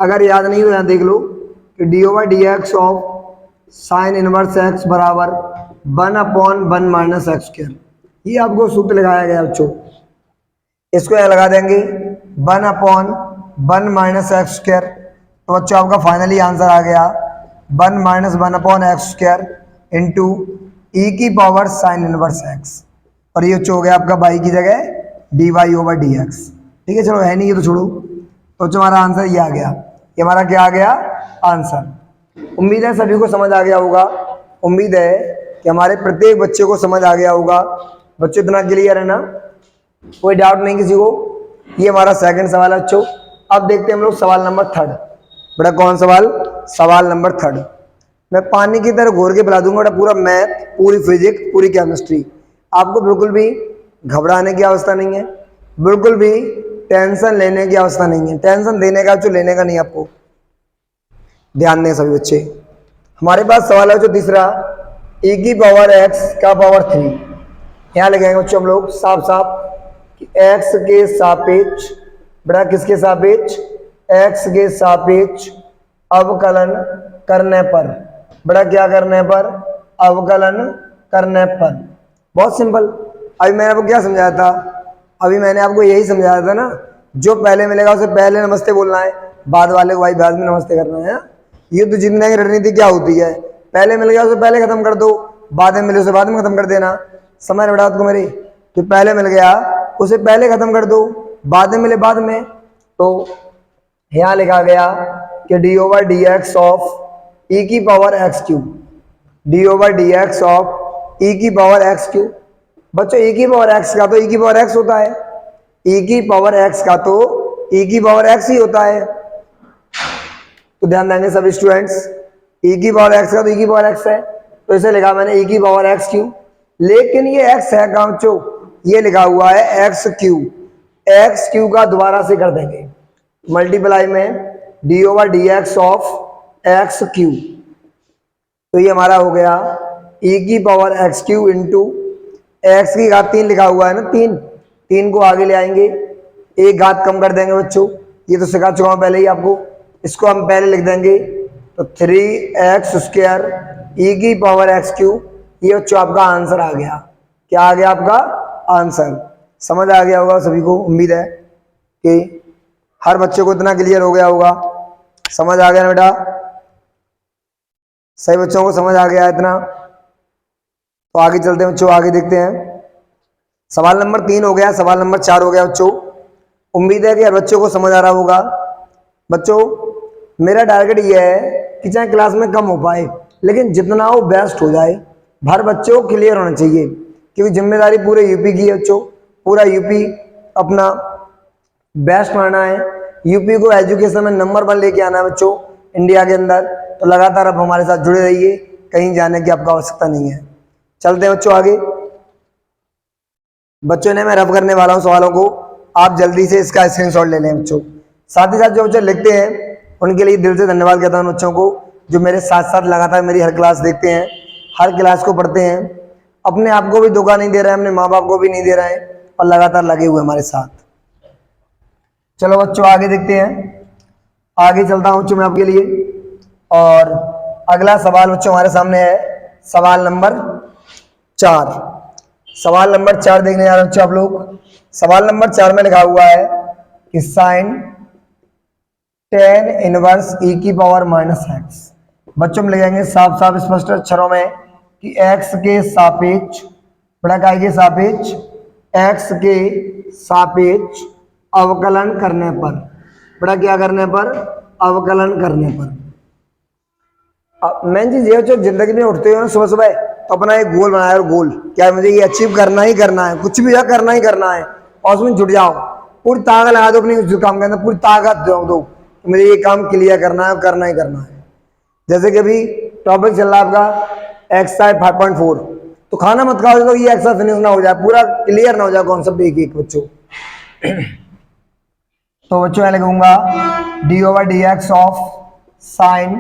अगर याद नहीं हो यहाँ देख लो कि d over d x of sine inverse x बराबर 1/1 माइनस एक्स स्क्वायर, ये आपको सूत्र लगाया गया बच्चों। इसको यहाँ लगा देंगे 1/1 माइनस एक्स स्क्वायर, तो बच्चों आपका फाइनली आंसर आ गया 1 माइनस 1/x स्क्वायर इंटू ई की पावर साइन इनवर्स एक्स, और ये हो गया आपका बाई की जगह d y over d x. ठीक है, चलो है नहीं ये तो छोड़ो, तो हमारा आंसर ये आ गया, ये हमारा क्या आ गया आंसर। उम्मीद है सभी को समझ आ गया होगा, उम्मीद है कि हमारे प्रत्येक बच्चे को समझ आ गया होगा। बच्चों इतना क्लियर है ना, कोई डाउट नहीं किसी को। ये हमारा सेकंड सवाल है बच्चों। अब देखते हैं हम लोग सवाल नंबर 3। बेटा कौन सवाल, सवाल नंबर 3। मैं पानी की तरह घोर के पिला दूंगा बेटा पूरा मैथ, पूरी फिजिक्स, पूरी केमिस्ट्री। आपको बिल्कुल भी घबराने की अवस्था नहीं है, बिल्कुल भी टेंशन लेने की अवस्था नहीं है। टेंशन देने का जो लेने का नहीं, आपको ध्यान दें सभी बच्चे। हमारे पास सवाल है जो तीसरा, e की पावर x का पावर 3। यहाँ लिखेंगे बच्चों हम लोग साफ साफ कि x के सापेक्ष, बेटा किसके सापेक्ष, x के सापेक्ष अवकलन करने पर, बेटा क्या करने पर, अवकलन करने पर। बहुत सिंपल। अभी मैंने आपको क्या समझाया था, अभी मैंने आपको यही समझाया था ना, जो पहले मिलेगा उसे पहले नमस्ते बोलना है, बाद वाले को भाई बाद में नमस्ते करना है। ये तो जिंदगी की रणनीति क्या होती है, पहले मिल गया उसे पहले खत्म कर दो, बाद में मिले उसे बाद में खत्म कर देना। समझ बेटा आपको मेरी, तो पहले मिल गया उसे पहले खत्म कर दो, बाद में मिले बाद में। तो यहाँ लिखा गया कि d over d x of e की power x cube, d over d x of e की पावर एक्स क्यूब। बच्चों ई की पावर एक्स का तो ई की पावर एक्स होता है, ई की पावर एक्स का तो ई की पावर एक्स ही होता है। तो ध्यान देंगे सभी स्टूडेंट्स, ई की पावर एक्स का तो ई की पावर एक्स है, तो इसे लिखा मैंने ई की पावर एक्स क्यू। लेकिन ये एक्स है काम चो, ये लिखा हुआ है एक्स क्यू, एक्स क्यू का दोबारा से कर देंगे मल्टीप्लाई में D over d x of x Q. तो ये हमारा हो गया ई की power x Q into x की घात 3 लिखा हुआ है ना, 3 को आगे ले आएंगे, एक घात कम कर देंगे बच्चों, ये तो सिखा चुका हूं पहले ही आपको। इसको हम पहले लिख देंगे तो 3x स्क्वायर ई की पावर एक्स क्यू। ये बच्चों आपका आंसर आ गया। क्या आ गया आपका आंसर, समझ आ गया होगा सभी को। उम्मीद है कि हर बच्चे को इतना क्लियर हो गया होगा, समझ आ गया ना बेटा, सही बच्चों को समझ आ गया इतना। तो आगे चलते हैं बच्चों, आगे देखते हैं। सवाल नंबर 3 हो गया, सवाल नंबर 4 हो गया बच्चों। उम्मीद है कि हर बच्चों को समझ आ रहा होगा। बच्चों मेरा टारगेट ये है कि चाहे क्लास में कम हो पाए, लेकिन जितना हो बेस्ट हो जाए, हर बच्चे को क्लियर होना चाहिए, क्योंकि जिम्मेदारी पूरे यूपी की है बच्चों। पूरा यूपी अपना बेस्ट माना है, यूपी को एजुकेशन में नंबर 1 लेके आना है बच्चों इंडिया के अंदर। तो लगातार आप हमारे साथ जुड़े रहिए, कहीं जाने की आपको आवश्यकता नहीं है। चलते हैं बच्चों आगे। बच्चों ने मैं रफ करने वाला हूं सवालों को, आप जल्दी से इसका स्क्रीनशॉट ले लें बच्चों। साथ ही साथ जो बच्चे लिखते हैं उनके लिए दिल से धन्यवाद कहता हूं बच्चों को, जो मेरे साथ साथ लगातार मेरी हर क्लास देखते हैं, हर क्लास को पढ़ते हैं, अपने आप को भी धोखा नहीं दे रहे हैं, अपने माँ बाप को भी नहीं दे रहे हैं, और लगातार लगे हुए हमारे साथ। चलो बच्चों आगे देखते हैं, आगे चलता हूं बच्चों मैं आपके लिए। और अगला सवाल बच्चों हमारे सामने है सवाल नंबर 4। सवाल नंबर 4 देखने जा रहे हैं बच्चों आप लोग। सवाल नंबर 4 में लिखा हुआ है कि साइन tan इनवर्स ई की पावर माइनस एक्स। बच्चों में लिखेंगे साफ साफ स्पष्ट अक्षरों में कि x के सापेक्ष, बड़ा काय के सापेक्ष, x के सापेक्ष अवकलन करने पर, बड़ा क्या करने पर, अवकलन करने पर। मेन चीज ये, जो जिंदगी में उठते हो ना सुबह सुबह, तो अपना एक गोल बनाया, और गोल क्या, मुझे ये अचीव करना ही करना है, कुछ भी करना ही करना है, और उसमें जुट जाओ, पूरी ताकत लगा दो अपनी उस काम के अंदर, पूरी ताकत दो, तो मुझे ये काम क्लियर करना है और करना ही करना है। जैसे कि अभी टॉपिक चल रहा है आपका एक्सरसाइज 5.4, तो खाना मत खाओ तो ये एक्सरसाइज फिनिश ना हो जाए, पूरा क्लियर ना हो जाए कॉन्सेप्ट एक एक बच्चों। तो बच्चों मैं लिखूंगा D over d x of sine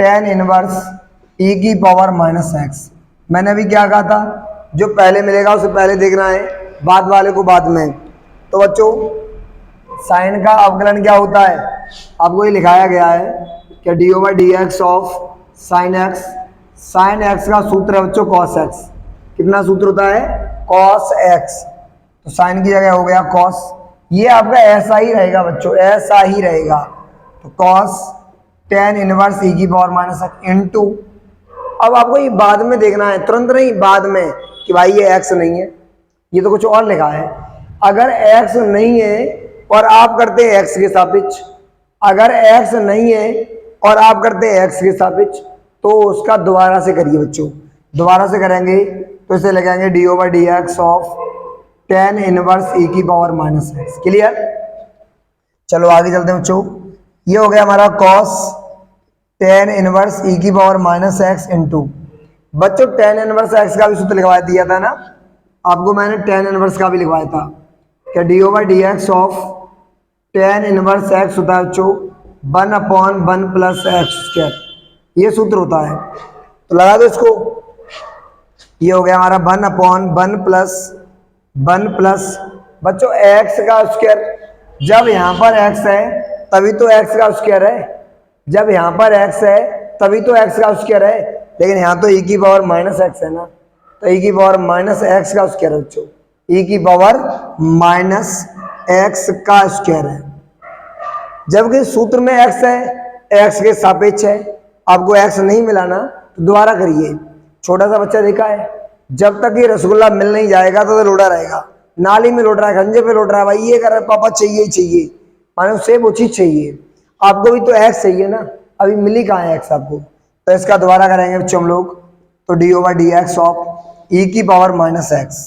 tan inverse e की पावर माइनस एक्स। मैंने अभी क्या कहा था, जो पहले मिलेगा उसे पहले देखना है, बाद वाले को बाद में। तो बच्चों साइन का अवकलन क्या होता है, आपको ये लिखाया गया है कि d over d x of sine x. Sine x का सूत्र है बच्चों कॉस एक्स। कितना सूत्र होता है, कॉस एक्स। तो साइन की जगह हो गया कॉस। ये आपका ऐसा ही रहेगा बच्चों, ऐसा ही रहेगा। तो कॉस टेन इनवर्स ई की पावर माइनस एक्स इंटू, अब आपको ये बाद में देखना है, तुरंत नहीं, बाद में, कि भाई ये एक्स नहीं है, ये तो कुछ और लिखा है। अगर एक्स नहीं है और आप करते हैं एक्स के सापेक्ष, अगर एक्स नहीं है और आप करते हैं एक्स के सापेक्ष, तो उसका दोबारा से करिए बच्चों। दोबारा से करेंगे तो इसे लगाएंगे D over d x of ten inverse e की पावर माइनस एक्स। क्लियर। चलो आगे चलते हैं बच्चों। ये हो गया हमारा कॉस टेन इनवर्स ई की पावर माइनस एक्स इंटू, बच्चों टेन इनवर्स एक्स का भी सूत्र लिखवा दिया था ना आपको मैंने, टेन इनवर्स का भी लिखवाया था क्या, D over d x of tan inverse x होता है बच्चों 1/1 प्लस एक्स स्क्वायर, ये सूत्र होता है। तो लगा दो इसको। ये हो गया हमारा 1/1 प्लस बच्चों एक्स का स्क्वायर। जब यहाँ पर एक्स है तभी तो एक्स का स्क्वायर है, जब यहाँ पर एक्स है तभी तो एक्स का स्क्वायर है, लेकिन यहाँ तो ई की पावर माइनस एक्स है ना, तो ई की पावर माइनस एक्स का स्क्वायर है बच्चों, ई की पावर माइनस एक्स का स्क्वायर है। जबकि सूत्र में एक्स है, एक्स के सापेक्ष है, आपको एक्स नहीं मिला ना तो दोबारा करिए। छोटा सा बच्चा देखा है, जब तक ये रसगुल्ला मिल नहीं जाएगा तो लोटा रहेगा, नाली में लोट रहा है, खंजे पे लोट रहा है, भाई ये कर रहा है, पापा चाहिए ही चाहिए, माने उसे वो चीज चाहिए। आपको भी तो एक्स चाहिए ना, अभी मिली कहाँ है एक्स आपको, तो इसका दोबारा करेंगे बच्चों हम लोग। तो d over d x of e की पावर माइनस एक्स,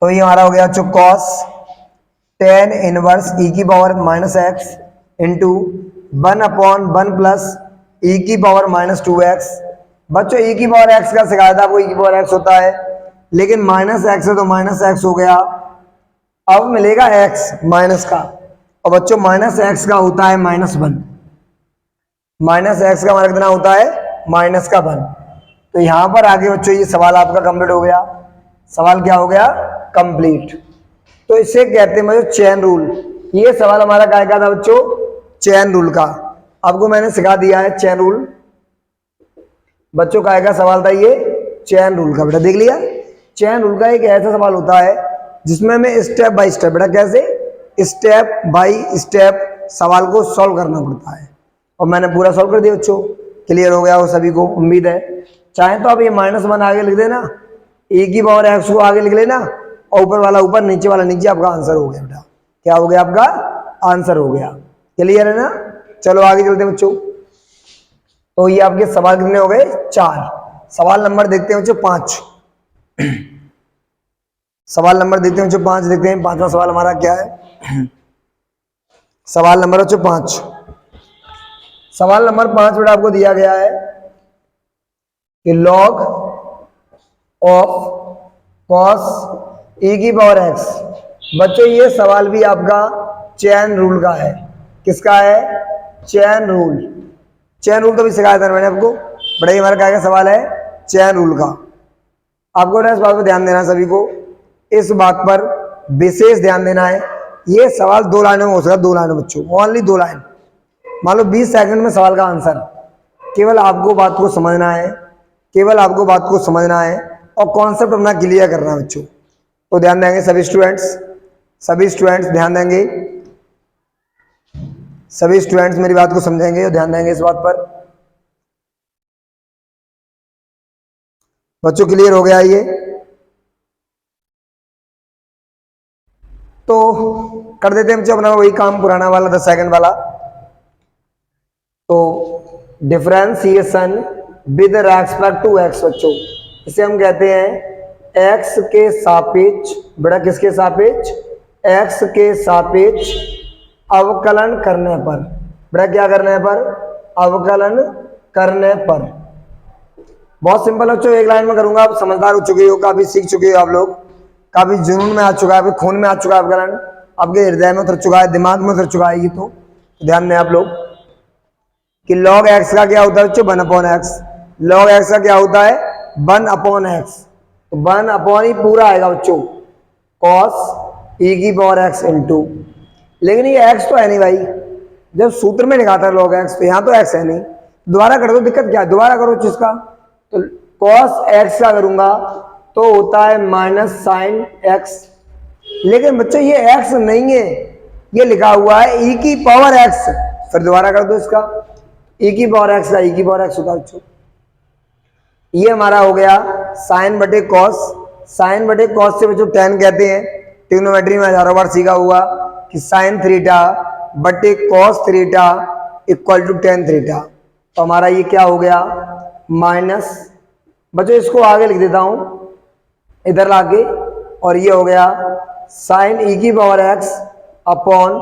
तो ये हमारा हो गया बच्चों कॉस टेन इनवर्स ई की power minus x into 1/1 plus e की पावर माइनस 2x। बच्चों ई की पावर एक्स का सिखाया था आपको, ई की पावर एक्स होता है, लेकिन माइनस एक्स है तो माइनस एक्स हो गया। अब मिलेगा एक्स माइनस का, और बच्चों माइनस एक्स का होता है -1, माइनस एक्स का हमारा कितना होता है -1। तो यहां पर आगे बच्चों ये सवाल आपका कंप्लीट हो गया। सवाल क्या हो गया, कंप्लीट। तो इसे कहते हैं बच्चों चेन रूल। ये सवाल हमारा क्या था बच्चों, चेन रूल का। आपको मैंने सिखा दिया है चेन रूल। बच्चों का सवाल था ये चेन रूल का, बेटा देख लिया। चेन रूल का एक ऐसा सवाल होता है जिसमें हमें स्टेप बाय स्टेप, बेटा कैसे, स्टेप बाय स्टेप सवाल को सॉल्व करना पड़ता है, और मैंने पूरा सॉल्व कर दिया बच्चों। क्लियर हो गया हो सभी को, उम्मीद है। चाहे तो आप ये -1 आगे लिख देना, ए की पावर एक्स को आगे लिख लेना, और ऊपर वाला ऊपर, नीचे वाला नीचे, आपका आंसर हो गया बेटा। क्या हो गया, आपका आंसर हो गया। क्लियर है ना। चलो आगे चलते हैं बच्चों। तो ये आपके सवाल कितने हो गए, 4। सवाल नंबर देखते हैं बच्चों 5। सवाल नंबर देखते हैं बच्चों 5, देखते हैं 5वां सवाल हमारा क्या है। सवाल नंबर बच्चों 5। सवाल नंबर 5 बेटा आपको दिया गया है कि log ऑफ cos e की पावर x। बच्चों ये सवाल भी आपका चेन रूल का है। किसका है, चेन रूल। चेन रूल तो भी सिखाया था मैंने आपको, बड़ा ही हमारा क्या सवाल है, चेन रूल का। आपको इस बात पर ध्यान देना, सभी को इस बात पर विशेष ध्यान देना है। ये सवाल 2 लाइनों में हो सकता है, 2 लाइनों बच्चों, ओनली 2 लाइन। मान लो 20 सेकंड में सवाल का आंसर। केवल आपको बात को समझना है, केवल आपको बात को समझना है और कॉन्सेप्ट अपना क्लियर करना है बच्चों। तो ध्यान देंगे सभी स्टूडेंट्स ध्यान देंगे, सभी स्टूडेंट्स मेरी बात को समझेंगे और ध्यान देंगे इस बात पर। बच्चों क्लियर हो गया ये, तो कर देते हैं बच्चों अपना वही काम पुराना वाला 10 सेकंड वाला। तो differentiation with respect to x बच्चों, इसे हम कहते हैं एक्स के सापेक्ष, बेटा किसके सापेक्ष, एक्स के सापेक्ष अवकलन करने पर। बेटा क्या करने पर, अवकलन करने पर। बहुत सिंपल बच्चों, एक लाइन में करूंगा, आप समझदार हो चुके हो, काफी सीख चुके हो आप लोग, काफी जुनून में आ चुका है, खून में आ चुका है अवकलन, आपके हृदय में उतर चुका है, दिमाग में उतर चुका है। ये तो ध्यान दें आप लोग कि log x का क्या होता है बच्चों, 1/x। log x का क्या होता है, 1/x। तो 1 अपॉन ही पूरा आएगा बच्चों, कॉस ई की पावर एक्स इंटू, लेकिन ये एक्स तो है नहीं भाई, जब सूत्र में लिखा था log एक्स, तो यहाँ तो एक्स है नहीं, दोबारा कर दो, दिक्कत क्या है, दोबारा करो जिसका, तो कॉस एक्स का करूंगा तो होता है माइनस साइन एक्स, लेकिन बच्चों ये एक्स नहीं है, ये लिखा हुआ है ई की पावर एक्स, फिर दोबारा कर दो इसका, ई की पावर एक्स का ई की पावर एक्स होता है बच्चों। ये हमारा हो गया साइन बटे कॉस, साइन बटे कॉस से बच्चों टेन कहते हैं, ट्रिग्नोमेट्री में हजारों बार सीखा हुआ कि साइन थीटा बटे cos theta equal to tan theta, तो हमारा ये क्या हो गया माइनस, बच्चों इसको आगे लिख देता हूं इधर लाके, और ये हो गया साइन ई की पावर एक्स अपॉन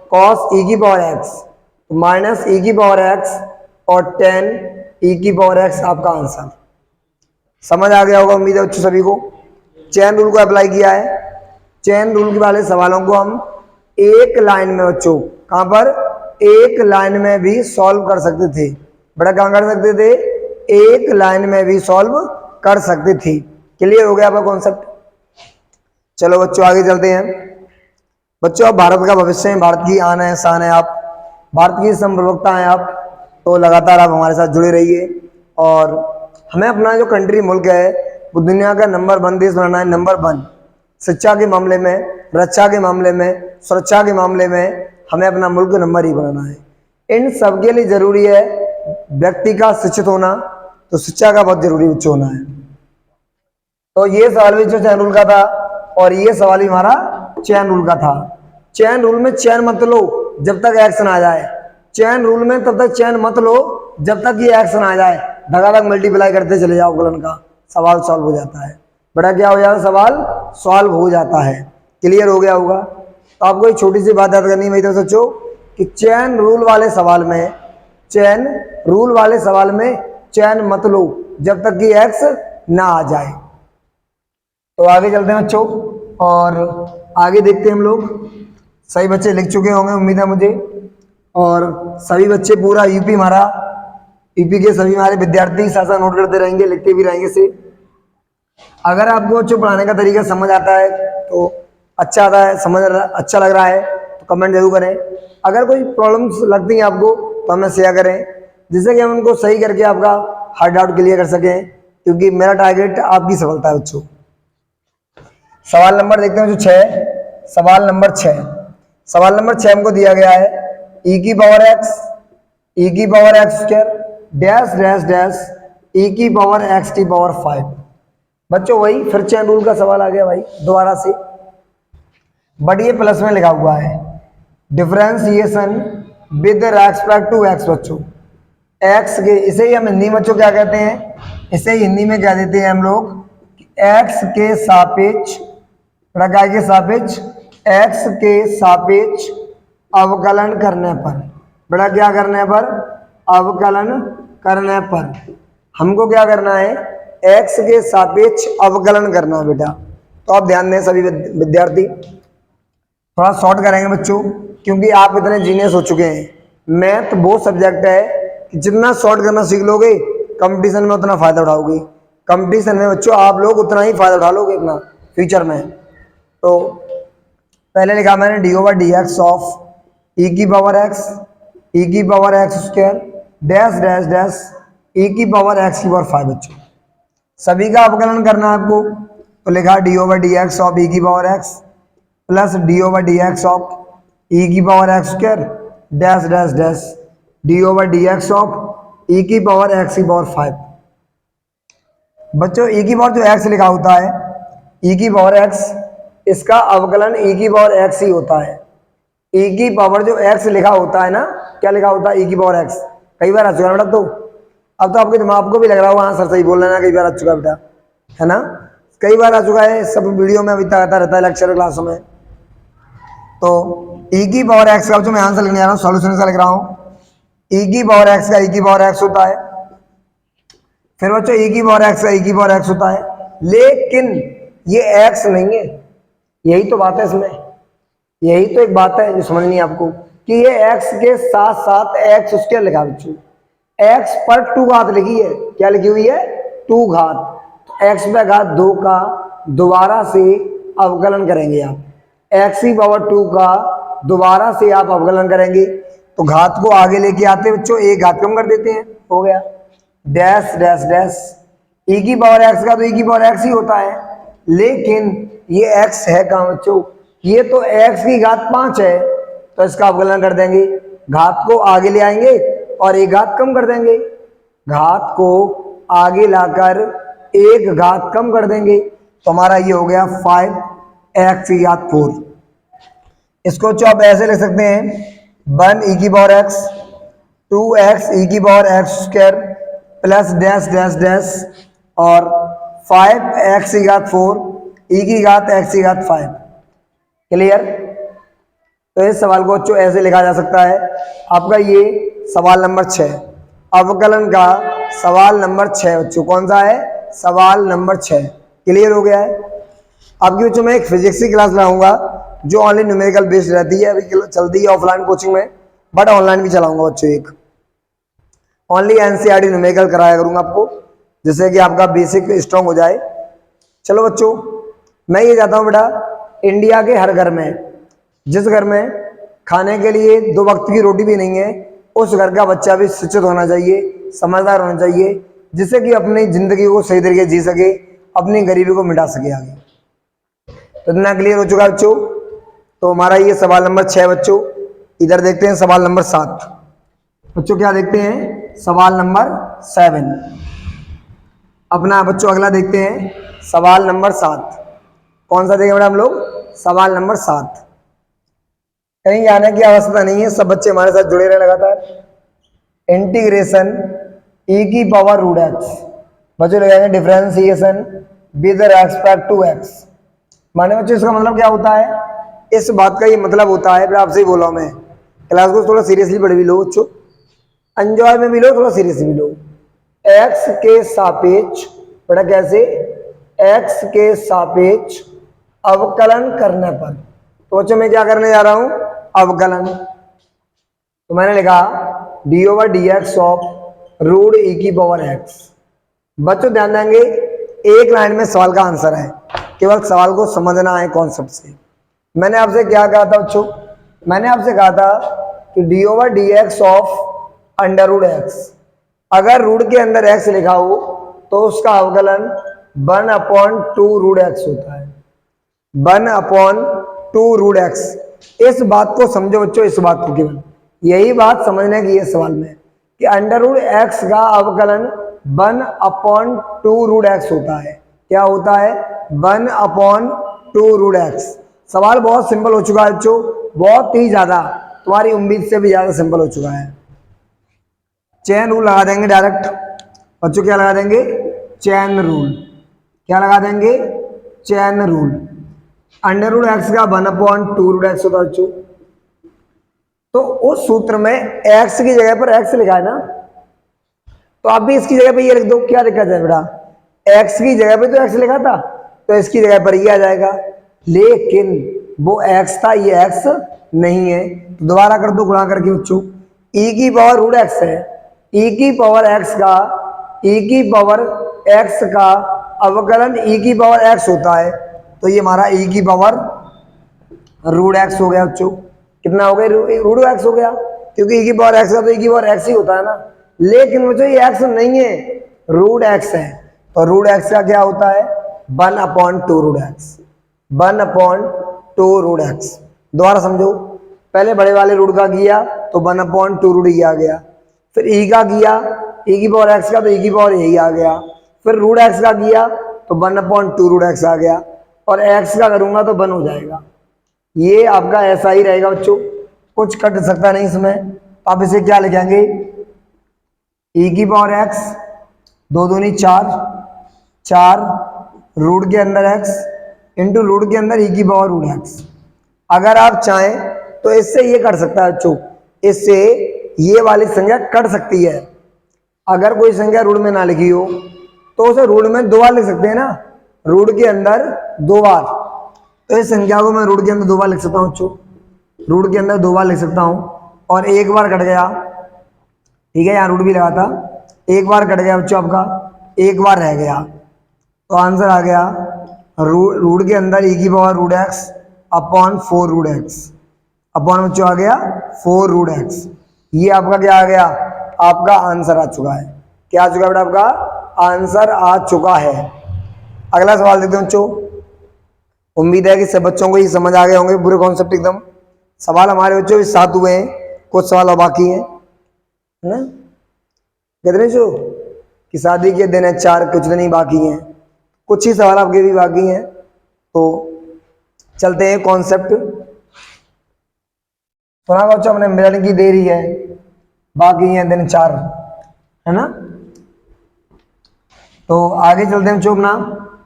कॉस ई की पावर एक्स, माइनस ई की पावर एक्स और टेन ई की पावर एक्स आपका आंसर। समझ आ गया होगा उम्मीद है बच्चों सभी को। चेन रूल को अप्लाई किया है, चेन रूल के वाले सवालों को हम एक लाइन में बच्चों, कहां पर, एक लाइन में भी सॉल्व कर सकते थे, बड़ा कहां कर सकते थे, एक लाइन में भी सॉल्व कर सकते थे। क्लियर हो गया आपका कॉन्सेप्ट। चलो बच्चों आगे चलते हैं। बच्चों आप भारत का भविष्य है, भारत की आन है शान है, आप भारत की संप्रभुता हैं आप, तो लगातार आप हमारे साथ जुड़े रहिए, और हमें अपना जो कंट्री मुल्क है वो दुनिया का नंबर 1 देश बनाना है, नंबर 1 शिक्षा के मामले में, रक्षा के मामले में, सुरक्षा के मामले में हमें अपना मुल्क नंबर ही बनाना है। इन सब के लिए जरूरी है व्यक्ति का शिक्षित होना, तो शिक्षा का बहुत जरूरी बच्चों होना है। तो ये सवाल भी जो चैन रूल का था, और ये सवाल भी हमारा चैन रूल का था। चैन रूल में चैन मत लो जब तक एक्शन आ जाए, चैन रूल में तब तक चैन मत लो जब तक ये एक्शन आ जाए, धगाधक मल्टीप्लाई करते चले जाओ फलन का, सवाल सॉल्व हो जाता है। बड़ा क्या हो जाता है, सवाल सॉल्व हो जाता है। क्लियर हो गया होगा। तो आपको एक छोटी सी बात याद करनी है मेरी तरफ से बच्चों, कि चैन रूल वाले सवाल में, चैन रूल वाले सवाल में चैन मत लो जब तक कि एक्स ना आ जाए। तो आगे चलते हैं बच्चों, और आगे देखते हैं हम लोग। सही बच्चे लिख चुके होंगे उम्मीद है मुझे, और सभी बच्चे पूरा यूपी हमारा, यूपी के सभी हमारे विद्यार्थी साथ साथ नोट करते रहेंगे, लिखते भी रहेंगे से। अगर आपको बच्चों पढ़ाने का तरीका समझ आता है तो अच्छा आता है, समझ अच्छा लग रहा है तो कमेंट जरूर करें। अगर कोई प्रॉब्लम्स लगती हैं आपको तो हमें शेयर करें, जिससे कि हम उनको सही करके आपका हर डाउट क्लियर कर सकें, क्योंकि मेरा टारगेट आपकी सफलता है बच्चों। सवाल नंबर देखते हैं जो 6, सवाल नंबर 6, सवाल नंबर 6 हमको दिया गया है ई की पावर एक्स, ई की power x square dash dash dash e की पावर एक्स की पावर 5। बच्चों वही फिर चैन रूल का सवाल आ गया भाई दोबारा से, बट ये प्लस में लिखा हुआ है, differentiation with respect to x. बच्चों एक्स के, इसे ही हम हिंदी में बच्चों क्या कहते हैं, इसे हिंदी में क्या देते हैं हम लोग, एक्स के सापेक्ष, काय के सापेक्ष, एक्स के सापेक्ष अवकलन करने पर, बड़ा क्या करने पर, अवकलन करने पर हमको क्या करना है, एक्स के सापेक्ष अवकलन करना बेटा। तो आप ध्यान दें सभी विद्यार्थी, थोड़ा शॉर्ट करेंगे बच्चों, क्योंकि आप इतने जीनियस हो चुके हैं। मैथ वो सब्जेक्ट है कि जितना शॉर्ट करना सीख लोगे कंपटीशन में उतना फायदा उठाओगे, कंपटीशन में बच्चों आप लोग उतना ही फायदा उठा लोगे अपना फ्यूचर में। तो पहले लिखा मैंने d over d x of e की पावर एक्स, ई की power x square dash dash dash e की पावर एक्स की पावर 5। बच्चों सभी का अवकलन करना है आपको, तो लिखा d over d x of e की power x plus d over d x of e की power x square dash dash dash d over d x of e की पावर एक्स की पावर 5। बच्चों ई की पावर जो x लिखा होता है, ई की पावर एक्स, इसका अवकलन ई की पावर एक्स ही होता है। ई की पावर जो एक्स लिखा होता है ना, क्या लिखा होता है, ई की पावर एक्स। कई बार आ चुका है बेटा, तो अब तो आपके दिमाग को भी लग रहा होगा हाँ सर सही बोल रहे हैं, कई बार आ चुका बेटा, है ना, कई बार आ चुका है, सब वीडियो में अभी तक आता रहता है लेक्चर क्लासों में। तो ई की पावर एक्स का जो मैं आंसर लिखने जा रहा हूँ, सॉल्यूशन का लिख रहा हूँ, ई की पावर एक्स का ई की पावर एक्स होता है, फिर बच्चों ई की पावर एक्स का ई की पावर एक्स होता है, लेकिन ये एक्स नहीं है। यही तो बात है इसमें, यही तो एक बात है जो समझनी है आपको, कि ये एक्स के साथ साथ एक्स उसके लिखा बच्चों, एक्स पर 2 घात लिखी है, क्या लिखी हुई है, 2 घात, तो एक्स पे घात 2 का दोबारा से अवकलन करेंगे आप, x की पावर 2 का दोबारा से आप अवकलन करेंगे तो घात को आगे लेके आते बच्चों एक घात कम कर देते हैं, हो गया डैश डैश डैश। e की पावर x का तो e की पावर x ही होता है, लेकिन ये x है कहाँ बच्चों, ये तो x की घात 5 है, तो इसका अवकलन कर देंगे, घात को आगे ले आएंगे और एक घात कम कर देंगे, घात को आगे लाकर एक घात कम कर देंगे तो हमारा ये हो गया 5x की घात 4। इसको तो आप ऐसे लिख सकते हैं 1 e की पावर x 2x e की power x square plus dash dash dash और 5x की घात 4 e की घात x की घात 5। क्लियर? तो इस सवाल को बच्चों ऐसे लिखा जा सकता है। आपका ये सवाल नंबर 6 अवकलन का सवाल नंबर 6 बच्चों कौन सा है, सवाल नंबर 6। क्लियर हो गया है? आपकी बच्चों में एक फिजिक्स की क्लास लाऊंगा जो ऑनली न्यूमेरिकल बेस्ड रहती है, अभी चलती है ऑफलाइन कोचिंग में, बट ऑनलाइन भी चलाऊंगा बच्चों, एक ओनली एनसीईआरटी न्यूमेरिकल कराया करूंगा आपको, जिससे कि आपका बेसिक स्ट्रांग हो जाए। चलो बच्चों, मैं ये चाहता हूँ बेटा इंडिया के हर घर में, जिस घर में खाने के लिए 2 वक्त की रोटी भी नहीं है, उस घर का बच्चा भी शिक्षित होना चाहिए, समझदार होना चाहिए, जिससे कि अपनी जिंदगी को सही तरीके जी सके, अपनी गरीबी को मिटा सके आगे। तो इतना क्लियर हो चुका बच्चों? तो हमारा ये सवाल नंबर 6 बच्चों। इधर देखते हैं सवाल नंबर 7 बच्चों, क्या देखते हैं, सवाल नंबर 7 अपना बच्चों। अगला देखते हैं सवाल नंबर 7, कौन सा देखेंगे बेटा हम लोग, सवाल नंबर 7। कहीं जाने की आवश्यकता नहीं है, सब बच्चे हमारे साथ जुड़े रहे लगातार। इंटीग्रेशन e की पावर रूट x बच्चों लगाएंगे differentiation with respect to x। माने बच्चों इसका मतलब क्या होता है, इस बात का ये मतलब होता है, आपसे ही बोला हूं मैं, क्लास को थोड़ा सीरियसली पढ़ भी लो बच्चों, एंजॉय में भी लो, थोड़ा सीरियसली भी लो। x के सापेक्ष बेटा कैसे, x के सापेक्ष अवकलन करने पर, तो बच्चों मैं क्या करने जा रहा हूं, अवकलन। तो मैंने लिखा d over d x of root e की पावर x। बच्चों ध्यान देंगे, एक लाइन में सवाल का आंसर है, केवल सवाल को समझना है कॉन्सेप्ट से। मैंने आपसे क्या कहा था बच्चों, मैंने आपसे कहा था कि d over d x of under root x, अगर रूट के अंदर x लिखा हो तो उसका अवकलन 1/2 रूट x होता है, 1/2 रूट x। इस बात को समझो बच्चों, इस बात को, केवल यही बात समझने की है सवाल में कि अंडर रूट x का अवकलन 1/2 रूट x होता है। क्या होता है, 1/2 रूट x। सवाल बहुत सिंपल हो चुका है बच्चों, बहुत ही ज्यादा, तुम्हारी उम्मीद से भी ज्यादा सिंपल हो चुका है। चेन रूल लगा देंगे डायरेक्ट बच्चों, क्या लगा देंगे, चेन रूल। क्या लगा देंगे, chain rule. Under root x का 1/2 रूट एक्स होता है बच्चों, तो उस सूत्र में x की जगह पर x लिखा है ना, तो आप भी इसकी जगह पे ये लिख दो, क्या दिक्कत है बेटा, x की जगह पे तो x लिखा था तो इसकी जगह पर ये आ जाएगा, लेकिन वो x था, ये x नहीं है, तो दोबारा कर दो गुणा करके बच्चों। e की पावर रूट x है, e की पावर x का, e की पावर x का अवकलन e की पावर x होता है, तो ये हमारा e की पावर रूट x हो गया बच्चों। कितना हो गया, रूट x हो गया, क्योंकि e की पावर x का तो e की पावर x ही होता है ना, लेकिन बच्चों ये x नहीं है, रूट x है, तो रूट x का क्या होता है, 1/2 रूट x, 1/2 रूट x। दोबारा समझो, पहले बड़े वाले रूट का किया तो 1/2 रूट e आ गया, फिर e का किया, e की पावर x का तो e की पावर यही आ गया, फिर रूट x का किया तो 1/2 रूट x आ गया, और x का करूंगा तो 1 हो जाएगा। ये आपका ऐसा ही रहेगा बच्चों, कुछ कट सकता नहीं इसमें। तो आप इसे क्या लिखेंगे, e की पावर x 2 दूनी 4, 4 रूट के अंदर x इंटू रूट के अंदर e की पावर रूट x। अगर आप चाहें तो इससे ये कट सकता है बच्चों, इससे ये वाली संख्या कट सकती है। अगर कोई संख्या रूट में ना लिखी हो तो उसे रूट में 2 बार लिख सकते हैं ना, रूट के अंदर 2 बार। तो इस संख्या को मैं रूट के अंदर 2 बार लिख सकता हूँ बच्चों, रूट के अंदर 2 बार लिख सकता हूँ, और एक बार कट गया, ठीक है, यहाँ रूट भी लगा था, एक बार कट गया बच्चों आपका, एक बार रह गया, तो आंसर आ गया रूट के अंदर e की power root x upon 4 root x upon बच्चों आ गया 4 रूट एक्स। ये आपका क्या आ गया, आपका आंसर आ चुका है। क्या आ चुका है बेटा, आपका आंसर आ चुका है। अगला सवाल देखते हैं बच्चों। उम्मीद है कि सब बच्चों को ये समझ आ गए होंगे पूरे कॉन्सेप्ट एकदम। सवाल हमारे बच्चों 7 हुए हैं, कुछ सवाल और बाकी हैं, है ना। कितने जो कि शादी के दिन है 4, कुछ दिन ही बाकी हैं, कुछ ही सवाल आपके भी बाकी हैं। तो चलते हैं कॉन्सेप्ट। सुना बच्चों हमने, मिलन की देरी है, बाकी हैं दिन 4, है ना। तो आगे चलते हैं बच्चों अपना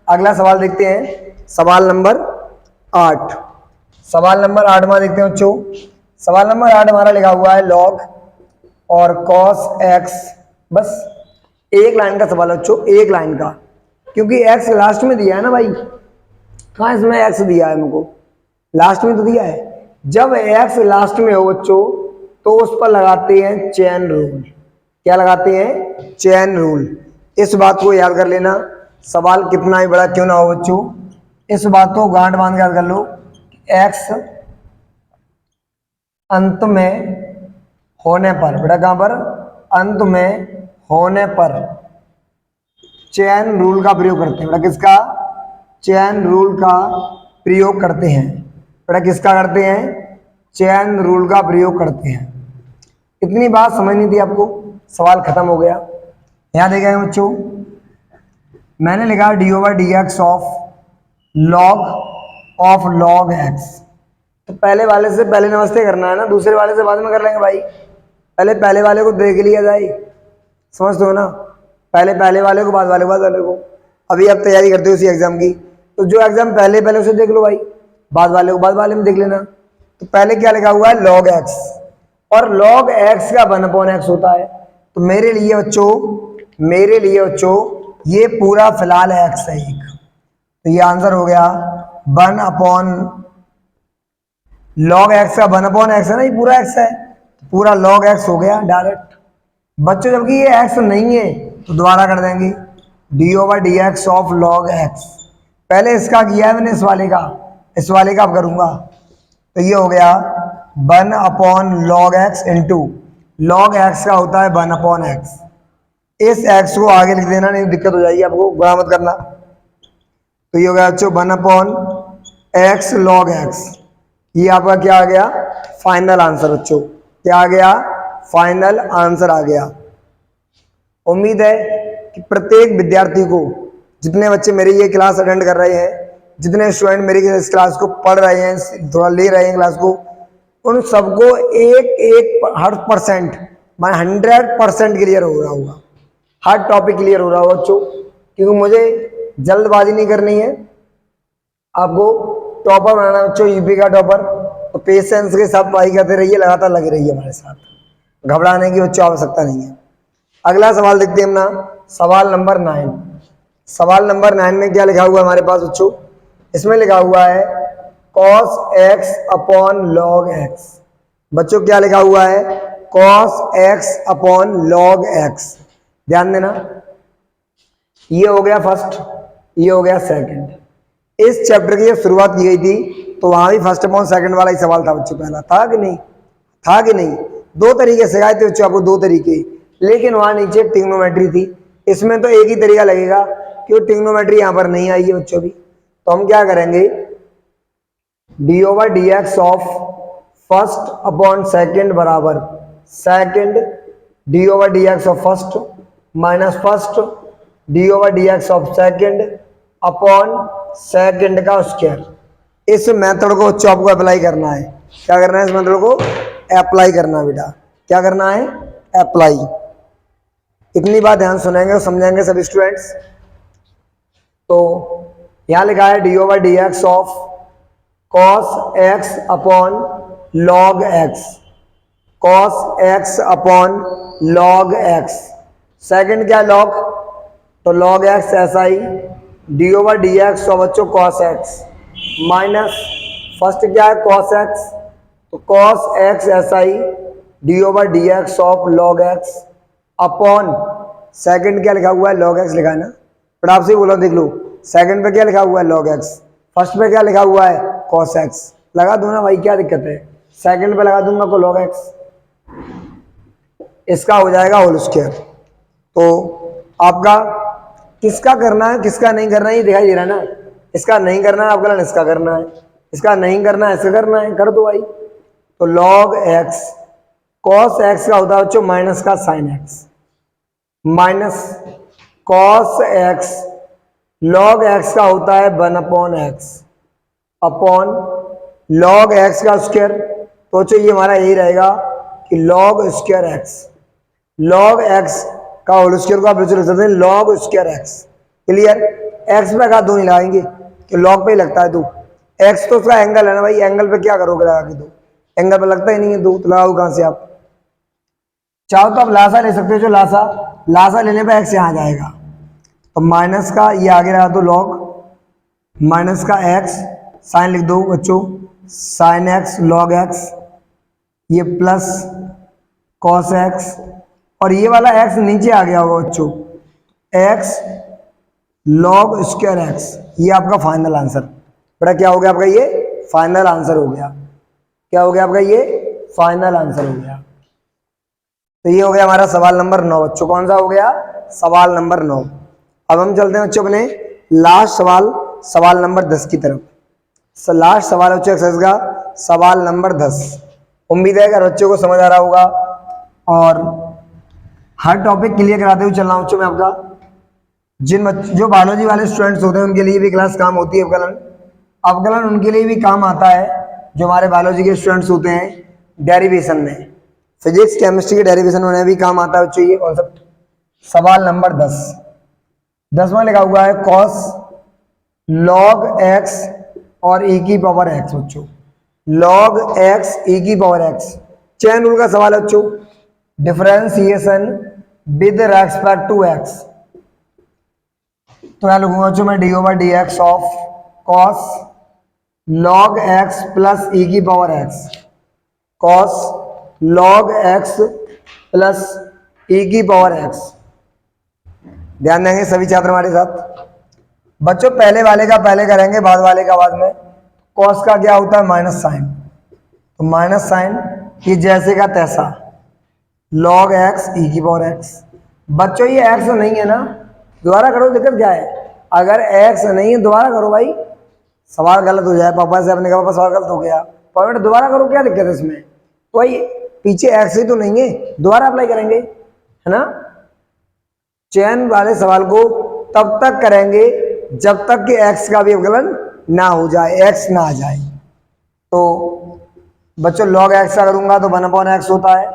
अगला सवाल देखते हैं, सवाल नंबर 8। सवाल नंबर 8 में देखते हैं बच्चों। सवाल नंबर 8 हमारा लिखा हुआ है लॉग और कॉस एक्स। बस एक लाइन का सवाल है बच्चों, एक लाइन का, क्योंकि एक्स लास्ट में दिया है ना भाई। कहाँ इसमें एक्स दिया है हमको, लास्ट में तो दिया है। जब एक्स लास्ट में हो बच्चों तो उस पर लगाते हैं चेन रूल। क्या लगाते हैं, चेन रूल। इस बात को याद कर लेना, सवाल कितना ही बड़ा क्यों ना हो बच्चों, इस बात को गांठ बांध के याद कर लो। एक्स अंत में होने पर, बेटा कहां पर, अंत में होने पर चेन रूल का प्रयोग करते हैं। बेटा किसका, चेन रूल का प्रयोग करते हैं। बेटा किसका करते हैं, चेन रूल का प्रयोग करते हैं। इतनी बात समझनी थी आपको, सवाल खत्म हो गया। यहां देखेंगे बच्चों, मैंने लिखा d over d x of log x. तो पहले वाले से पहले नमस्ते करना है ना, दूसरे वाले से बाद में कर लेंगे भाई। पहले वाले को देख लिया जाए, समझ दो ना। पहले वाले को, बाद वाले को। अभी आप तैयारी करते हो उसी एग्जाम की, तो जो एग्जाम पहले उसे देख लो भाई, बाद वाले को बाद वाले में देख लेना। तो पहले क्या लिखा हुआ है, लॉग एक्स, और लॉग एक्स का 1/x होता है। तो मेरे लिए बच्चों ये पूरा फिलहाल एक्स है एक, तो ये आंसर हो गया 1/, लॉग एक्स का 1/x है ना, ये पूरा एक्स है, पूरा लॉग एक्स हो गया डायरेक्ट बच्चों। जबकि ये एक्स नहीं है तो दोबारा कर देंगे, D over d x of log x. पहले इसका किया है मैंने, इस वाले का अब करूंगा। तो ये हो गया 1/log x into log x का होता है 1/x। इस एक्स को आगे लिख देना, नहीं दिक्कत हो जाएगी आपको, बुरा मत करना। तो ये हो गया बच्चों 1/x log x। ये आपका क्या आ गया, फाइनल आंसर बच्चों। क्या आ गया, फाइनल आंसर आ गया। उम्मीद है कि प्रत्येक विद्यार्थी को, जितने बच्चे मेरी ये क्लास अटेंड कर रहे हैं, जितने स्टूडेंट मेरी इस क्लास को पढ़ रहे हैं, थोड़ा ले रहे हैं क्लास को, उन सबको एक 100% क्लियर हो रहा होगा, हर टॉपिक क्लियर हो रहा होगा बच्चों। क्योंकि मुझे जल्दबाजी नहीं करनी है, आपको टॉपर बनाना बच्चों, यूपी का टॉपर। तो पेशेंस के साथ पढ़ाई करते रहिए, लगातार लगे रहिए हमारे साथ, घबराने की बच्चों आवश्यकता नहीं है। अगला सवाल देखते हैं अपना, सवाल नंबर 9। सवाल नंबर 9 में क्या लिखा हुआ है हमारे पास बच्चों, इसमें लिखा हुआ है cos x upon log x। बच्चों क्या लिखा हुआ है, cos x upon log x। ध्यान देना, ये हो गया फर्स्ट, ये हो गया सेकंड। इस चैप्टर की जब शुरुआत की गई थी तो वहां भी फर्स्ट अपॉन सेकंड वाला ही सवाल था बच्चों, पहला था कि नहीं, था कि नहीं। 2 तरीके से आए थे बच्चों, आपको 2 तरीके, लेकिन वहां नीचे ट्रिग्नोमेट्री थी। इसमें तो एक ही तरीका लगेगा, क्योंकि ट्रिग्नोमेट्री यहां पर नहीं आई है बच्चों भी। तो हम क्या करेंगे, d over d x of first upon second बराबर second d over d x of first minus first d over d x of second upon second का स्क्वायर। इस मेथड को बच्चों आपको अप्लाई करना है। क्या करना है, इस मेथड को अप्लाई करना है बेटा। क्या करना है, अप्लाई। इतनी बात ध्यान सुनेंगे और समझेंगे सभी स्टूडेंट्स। तो यहां लिखा है d over d x of cos x upon log x, cos x upon log x. Second क्या, लॉग, तो लॉग एक्स ऐसा ही, d over d x of बच्चों कॉस एक्स माइनस फर्स्ट क्या है कॉस एक्स, तो कॉस एक्स ऐसा ही, d over d x of log x upon second क्या लिखा हुआ है, लॉग एक्स लिखा है ना। बट आपसे बोला देख लो, सेकंड पे क्या लिखा हुआ है log x, फर्स्ट पे क्या लिखा हुआ है cos x, लगा दो ना भाई, क्या दिक्कत है, सेकंड पे लगा दूंगा को log x, इसका हो जाएगा होल स्क्वायर। तो आपका किसका करना है किसका नहीं करना है ये दिखाई दे रहा है ना, इसका नहीं करना है आपका, इसका करना है, इसका नहीं करना है इसका करना है, कर दो भाई। तो log x cos x का होता है बच्चों माइनस का sin x, minus cos x log x का होता है 1/x अपॉन log x का स्क्वायर। तो बच्चों ये हमारा यही रहेगा कि log square x, log x का होल स्क्वायर को आप लिख सकते हैं log square x। Clear, x पे का दो नहीं लगाएंगे कि log पे ही लगता है दो, x तो उसका एंगल है ना भाई, एंगल पे क्या करोगे लगा के दो, एंगल पे लगता ही नहीं है दो, तो लगाओ कहां से आप, चाहो तो आप लासा ले सकते हो, जो लासा लेने पे x यहाँ आ जाएगा, तो माइनस का ये आगे रहा तो log माइनस का x, साइन लिख दो बच्चों sin x log x, ये प्लस cos x, और ये वाला x नीचे आ गया होगा बच्चों x log स्क्वायर x, ये आपका फाइनल आंसर। बेटा क्या हो गया आपका, ये फाइनल आंसर हो गया, क्या हो गया आपका, ये फाइनल आंसर हो गया। तो ये हो गया हमारा सवाल नंबर 9 बच्चों, कौन सा हो गया, सवाल नंबर 9। अब हम चलते हैं बच्चों अपने लास्ट सवाल, सवाल नंबर 10 की तरफ। लास्ट सवाल बच्चों एक्सरसाइज का सवाल नंबर 10। उम्मीद है अगर बच्चों को समझ आ रहा होगा और हर टॉपिक क्लियर कराते हुए चल रहा हूँ बच्चों मैं आपका। जो बायोलॉजी वाले स्टूडेंट्स होते हैं उनके लिए भी क्लास काम होती है अवकलन उनके लिए भी काम आता है, जो हमारे बायोलॉजी के स्टूडेंट्स होते हैं डेरिवेशन में, फिजिक्स केमिस्ट्री के डेरिवेशन में भी काम आता है बच्चों ये कॉन्सेप्ट। सवाल नंबर 10वां लिखा हुआ है cos log x और e की पावर x बच्चों, log x e की पावर x, चेन रूल का सवाल है बच्चों, differentiation with respect to x। तो यहाँ लिखूंगा बच्चों मैं d/dx of cos log x plus e की power x, cos log x plus e की पावर x। ध्यान देंगे सभी छात्र हमारे साथ बच्चों, पहले वाले का पहले करेंगे बाद वाले का बाद में। cos का क्या होता है माइनस साइन, तो माइनस साइन ये जैसे का तैसा, log x e की पावर x। बच्चों ये x नहीं है ना, दोबारा करो, दिक्कत क्या है, अगर x नहीं है दोबारा करो भाई, सवाल गलत हो जाए, पापा से अपने कहा पापा सवाल गलत हो गया, पॉइंट दोबारा करो, क्या दिक्कत है इसमें, तो भाई पीछे x ही तो नहीं है, दोबारा अप्लाई करेंगे है ना। चयन वाले सवाल को तब तक करेंगे जब तक कि x का भी अवकलन ना हो जाए, x ना आ जाए। तो बच्चों log x का करूंगा तो 1/x होता है,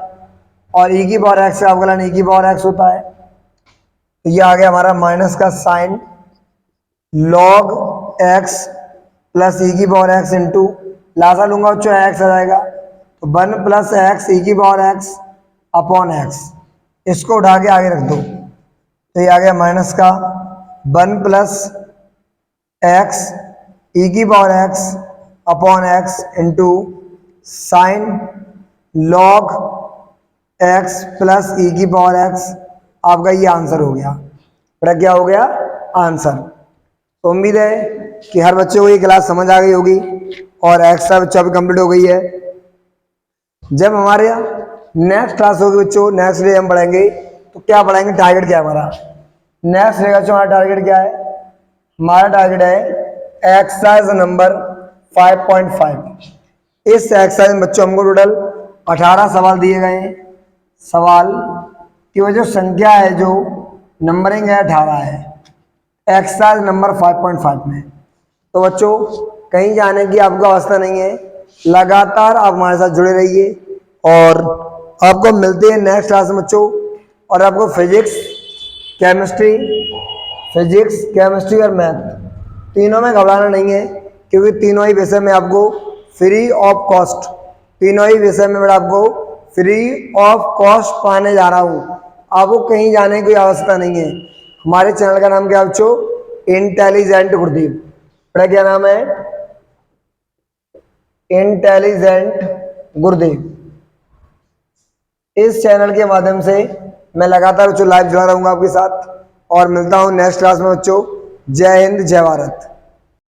और e की पावर x का अवकलन e की पावर x होता है। तो ये आ गया हमारा माइनस का sine log x plus e की पावर x इंटू लासा लूंगा बच्चों x आ जाएगा, तो 1 प्लस x e की पावर x अपॉन x, इसको उठा के आगे रख दो, तो ये आ गया माइनस का 1 प्लस x e की power x upon x into sine log x plus e की पावर x। आपका ये आंसर हो गया, बेटा क्या हो गया आंसर। तो उम्मीद है कि हर बच्चे को ये क्लास समझ आ गई होगी और एक्स्ट्रा बच्चा भी कंप्लीट हो गई है। जब हमारे यहाँ नेक्स्ट क्लास होगी बच्चों, नेक्स्ट डे हम पढ़ेंगे, तो क्या पढ़ेंगे, टारगेट क्या है हमारा, नेक्स्ट डे बच्चों हमारा टारगेट क्या है, हमारा टारगेट है एक्सरसाइज नंबर 5.5। इस एक्सरसाइज में बच्चों हमको टोटल 18 सवाल दिए गए हैं। सवाल की वजह संख्या है जो नंबरिंग है 18 है एक्सरसाइज नंबर 5.5 में। तो बच्चों कहीं जाने की आपको अवस्था नहीं है, लगातार आप हमारे साथ जुड़े रहिए और आपको मिलते हैं नेक्स्ट क्लास में बच्चों। और आपको फिजिक्स केमिस्ट्री और मैथ तीनों में घबराना नहीं है, क्योंकि तीनों ही विषय में आपको फ्री ऑफ कॉस्ट, तीनों ही विषय में मैं आपको फ्री ऑफ कॉस्ट पाने जा रहा हूँ। आपको कहीं जाने की आवश्यकता नहीं है। हमारे चैनल का नाम क्या है बच्चों, इंटेलिजेंट गुरुदेव। बड़ा क्या नाम है, इंटेलिजेंट गुरुदेव। इस चैनल के माध्यम से मैं लगातार बच्चों लाइव जुड़ा रहूंगा आपके साथ और मिलता हूं नेक्स्ट क्लास में बच्चों। जय हिंद जय भारत।